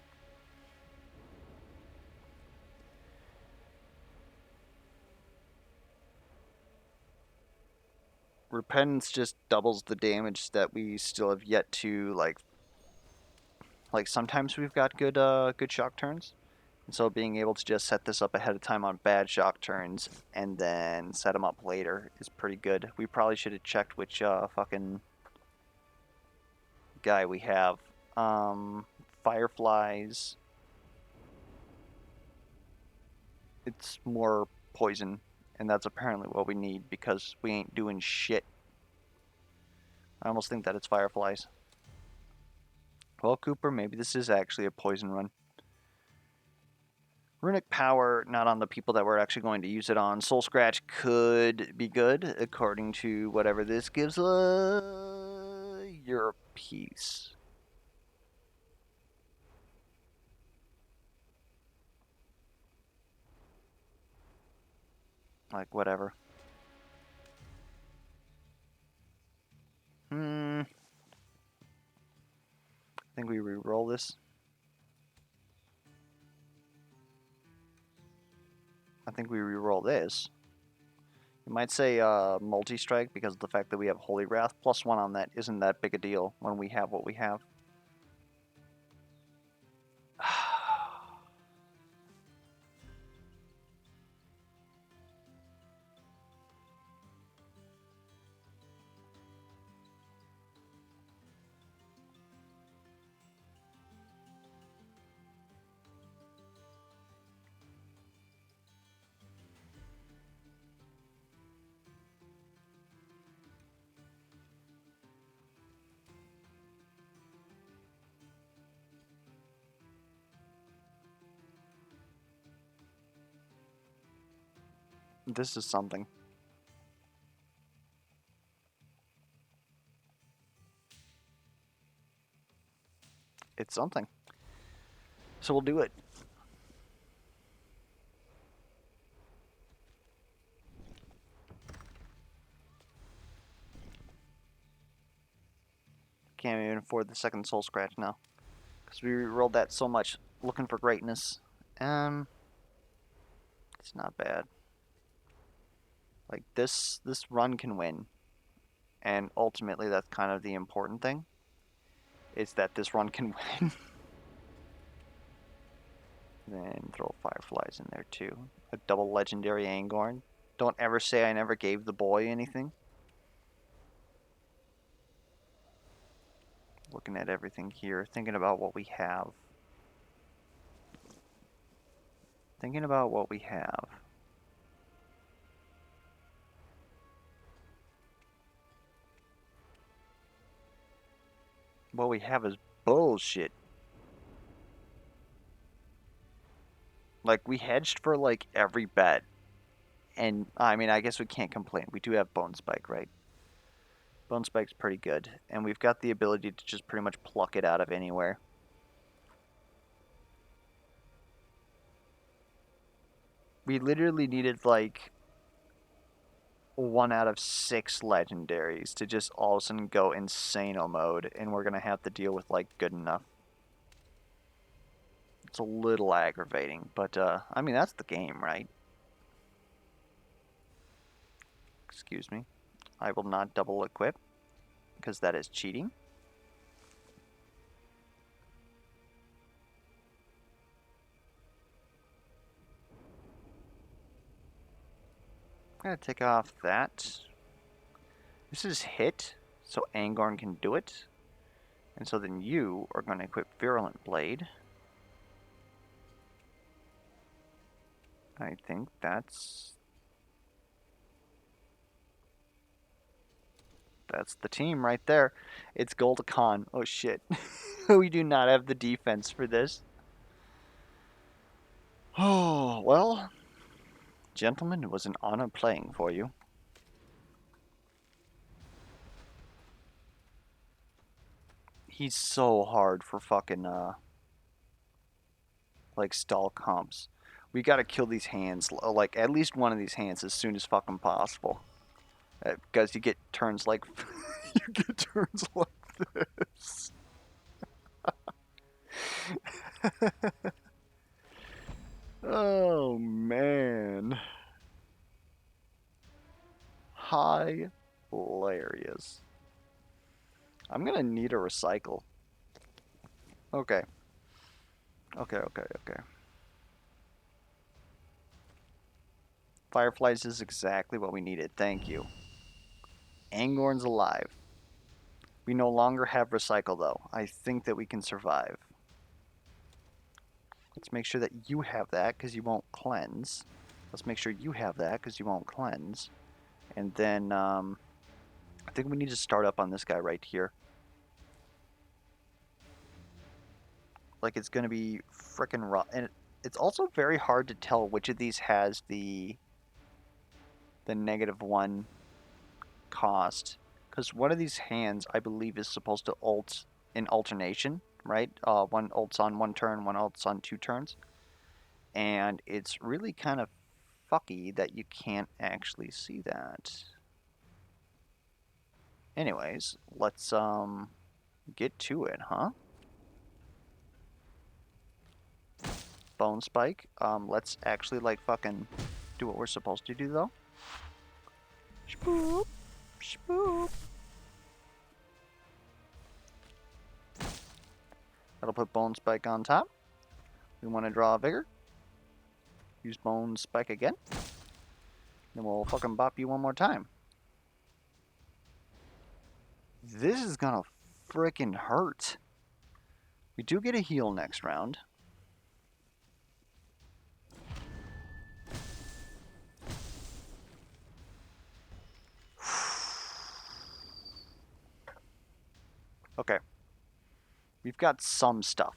Repentance just doubles the damage that we still have yet to like sometimes we've got good shock turns. And so being able to just set this up ahead of time on bad shock turns and then set them up later is pretty good. We probably should have checked which fucking guy we have. Fireflies. It's more poison, and that's apparently what we need because we ain't doing shit. I almost think that it's fireflies. Well, Cooper, maybe this is actually a poison run. Runic Power, not on the people that we're actually going to use it on. Soul Scratch could be good, according to whatever this gives your piece. Like, whatever. I think we re-roll this. I think we re-roll this. You might say multi-strike because of the fact that we have Holy Wrath. +1 on that isn't that big a deal when we have what we have. This is something. It's something. So we'll do it. Can't even afford the second Soul Scratch now. Because we rolled that so much looking for greatness. It's not bad. Like, this run can win. And ultimately, that's kind of the important thing. Is that this run can win. Then throw Fireflies in there too. A double legendary Angorn. Don't ever say I never gave the boy anything. Looking at everything here, thinking about what we have. Thinking about what we have. What we have is bullshit. Like, we hedged for, like, every bet. And, I mean, I guess we can't complain. We do have Bone Spike, right? Bone Spike's pretty good. And we've got the ability to just pretty much pluck it out of anywhere. We literally needed, like, 1 out of 6 legendaries to just all of a sudden go insano mode. And we're going to have to deal with, like, good enough. It's a little aggravating. But, I mean, that's the game, right? Excuse me. I will not double equip. because that is cheating. I'm going to take off that. This is hit, so Angorn can do it. And so then you are going to equip Virulent Blade. I think that's the team right there. It's Goldacon. Oh shit. We do not have the defense for this. Oh, well, gentlemen, it was an honor playing for you. He's so hard for fucking, like, stall comps. We gotta kill these hands, like, at least one of these hands as soon as fucking possible. Because you get turns like, you get turns like this. Oh, man. Hilarious. I'm gonna need a recycle. Okay. Okay. Fireflies is exactly what we needed. Thank you. Angorn's alive. We no longer have recycle, though. I think that we can survive. Let's make sure that you have that, because you won't cleanse. Let's make sure you have that, because you won't cleanse. And then, I think we need to start up on this guy right here. Like, it's going to be frickin' rough. And it's also very hard to tell which of these has the -1 cost. Because one of these hands, I believe, is supposed to ult in alternation, right? One ults on 1 turn, one ults on 2 turns. And it's really kind of fucky that you can't actually see that. Anyways, let's get to it, huh? Bone Spike. Let's actually like fucking do what we're supposed to do though. Spoop, spoop. That'll put Bone Spike on top. We want to draw a Vigor. Use Bone Spike again. Then we'll fucking bop you one more time. This is gonna frickin' hurt. We do get a heal next round. Okay. We've got some stuff.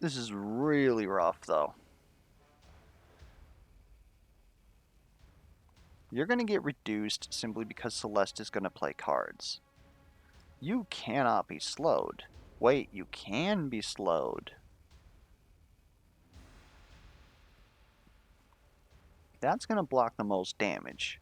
This is really rough, though. You're going to get reduced simply because Celeste is going to play cards. You cannot be slowed. Wait, you can be slowed. That's going to block the most damage.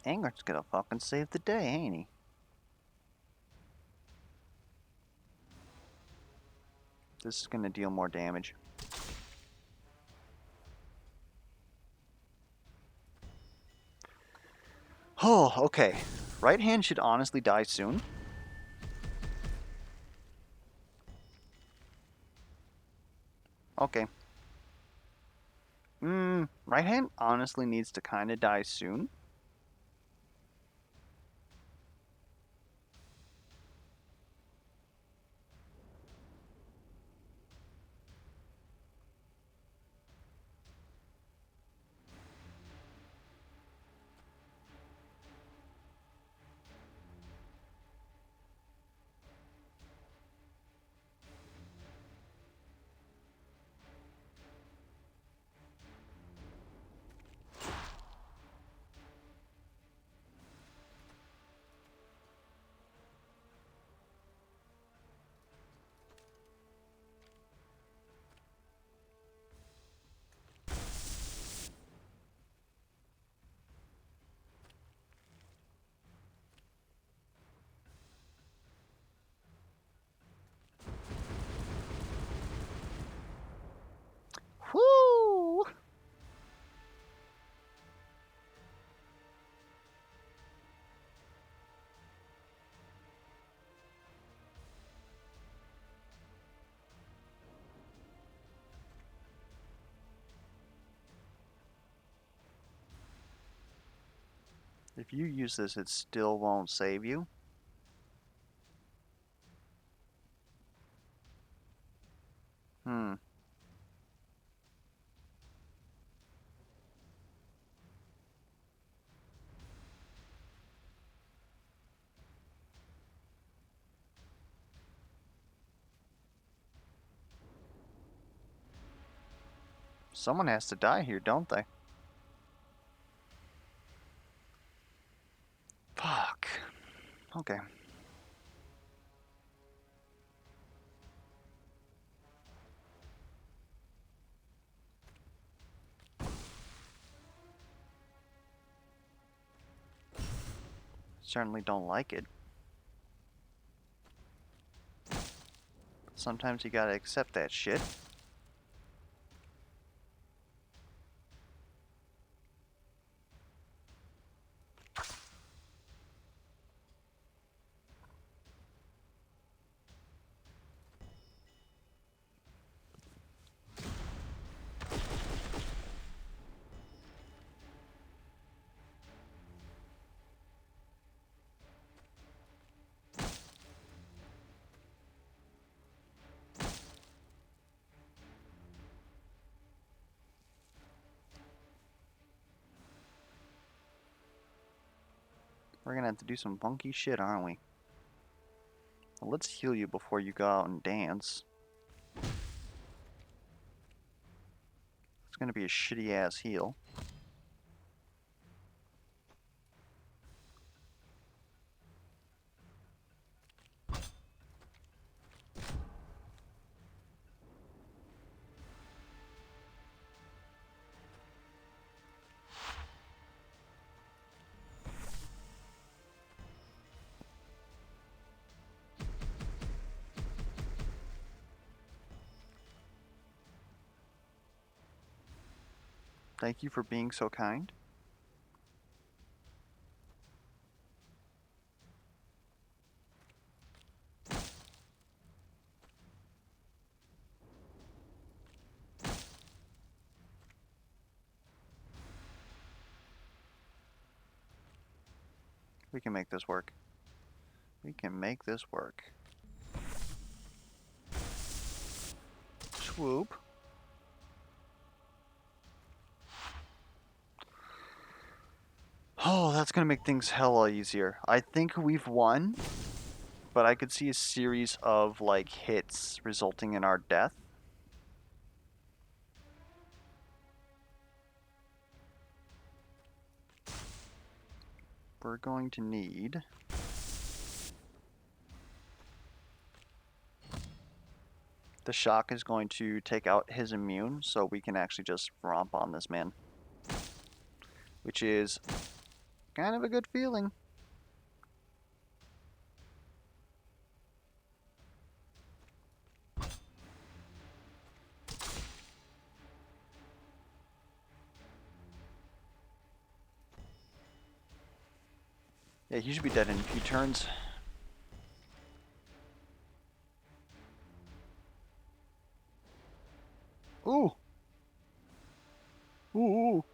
Angler's gonna fucking save the day, ain't he? This is gonna deal more damage. Oh, okay. Right hand should honestly die soon. Okay. Right hand honestly needs to kind of die soon. Whoo! If you use this, it still won't save you. Hmm. Someone has to die here, don't they? Fuck. Okay. Certainly don't like it. Sometimes you gotta accept that shit. We're gonna have to do some funky shit, aren't we? Well, let's heal you before you go out and dance. It's gonna be a shitty ass heal. Thank you for being so kind. We can make this work. We can make this work. Swoop. Oh, that's gonna make things hella easier. I think we've won, but I could see a series of like hits resulting in our death. We're going to need the shock is going to take out his immune, so we can actually just romp on this man. Which is Kind of a good feeling. Yeah, he should be dead in a few turns. Ooh! Ooh!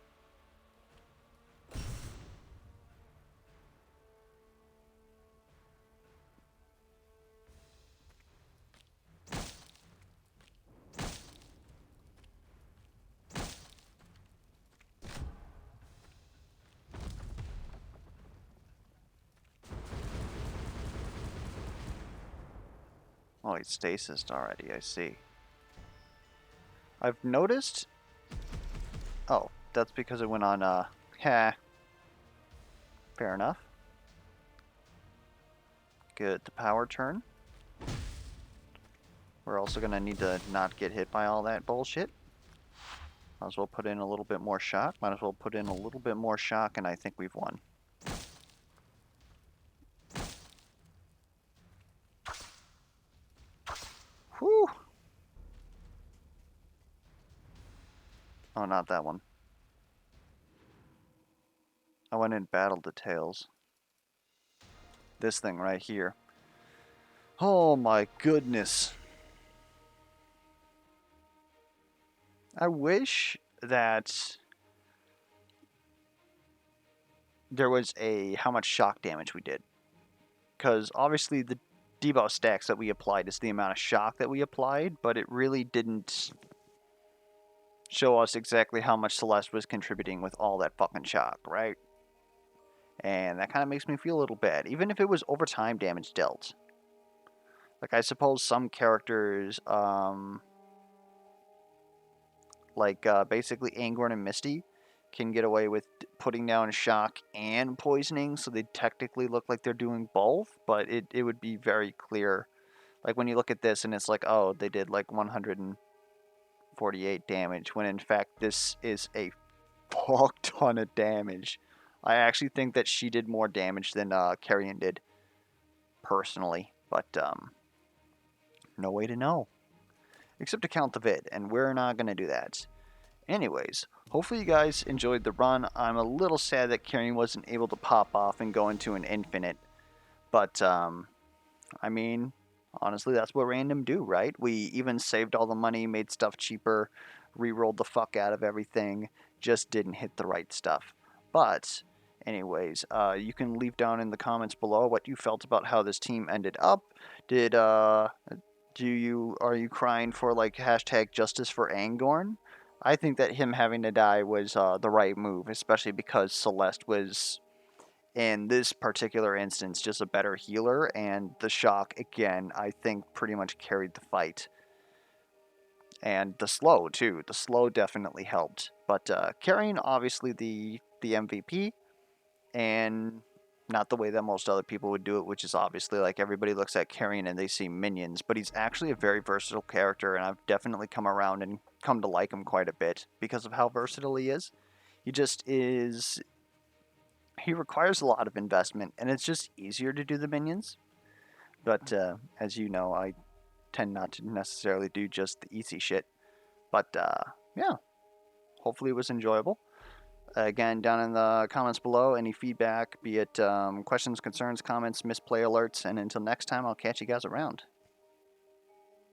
Oh, he's stasised already, I see. I've noticed... Oh, that's because it went on, Heh. Fair enough. Good, the power turn. We're also gonna need to not get hit by all that bullshit. Might as well put in a little bit more shock. Might as well put in a little bit more shock, and I think we've won. Whew! Oh, not that one. I went and battled the tails. This thing right here. Oh my goodness. I wish that there was a how much shock damage we did. Because obviously the debuff stacks that we applied is the amount of shock that we applied, but it really didn't show us exactly how much Celeste was contributing with all that fucking shock, right? And that kind of makes me feel a little bad, even if it was overtime damage dealt. Like, I suppose some characters, basically Angorn and Misty, can get away with putting down shock and poisoning, so they technically look like they're doing both, but it would be very clear. Like, when you look at this and it's like, oh, they did like 148 damage, when in fact this is a fuck ton of damage. I actually think that she did more damage than Carrion did, personally, but no way to know. Except to count the vid, and we're not going to do that. Anyways, hopefully you guys enjoyed the run. I'm a little sad that Carrion wasn't able to pop off and go into an infinite, but I mean, honestly, that's what random do, right? We even saved all the money, made stuff cheaper, re-rolled the fuck out of everything, just didn't hit the right stuff. But, anyways, you can leave down in the comments below what you felt about how this team ended up. Are you crying for like hashtag justice for Angorn? I think that him having to die was the right move, especially because Celeste was, in this particular instance, just a better healer, and the shock, again, I think pretty much carried the fight. And the slow, too. The slow definitely helped. But carrying, obviously, the MVP, and not the way that most other people would do it, which is obviously like everybody looks at carrying and they see minions, but he's actually a very versatile character, and I've definitely come around and come to like him quite a bit because of how versatile he is. He just is he requires a lot of investment, and it's just easier to do the minions. But as you know, I tend not to necessarily do just the easy shit. But yeah, hopefully it was enjoyable. Again, down in the comments below, any feedback, be it questions, concerns, comments, misplay alerts, and until next time, I'll catch you guys around.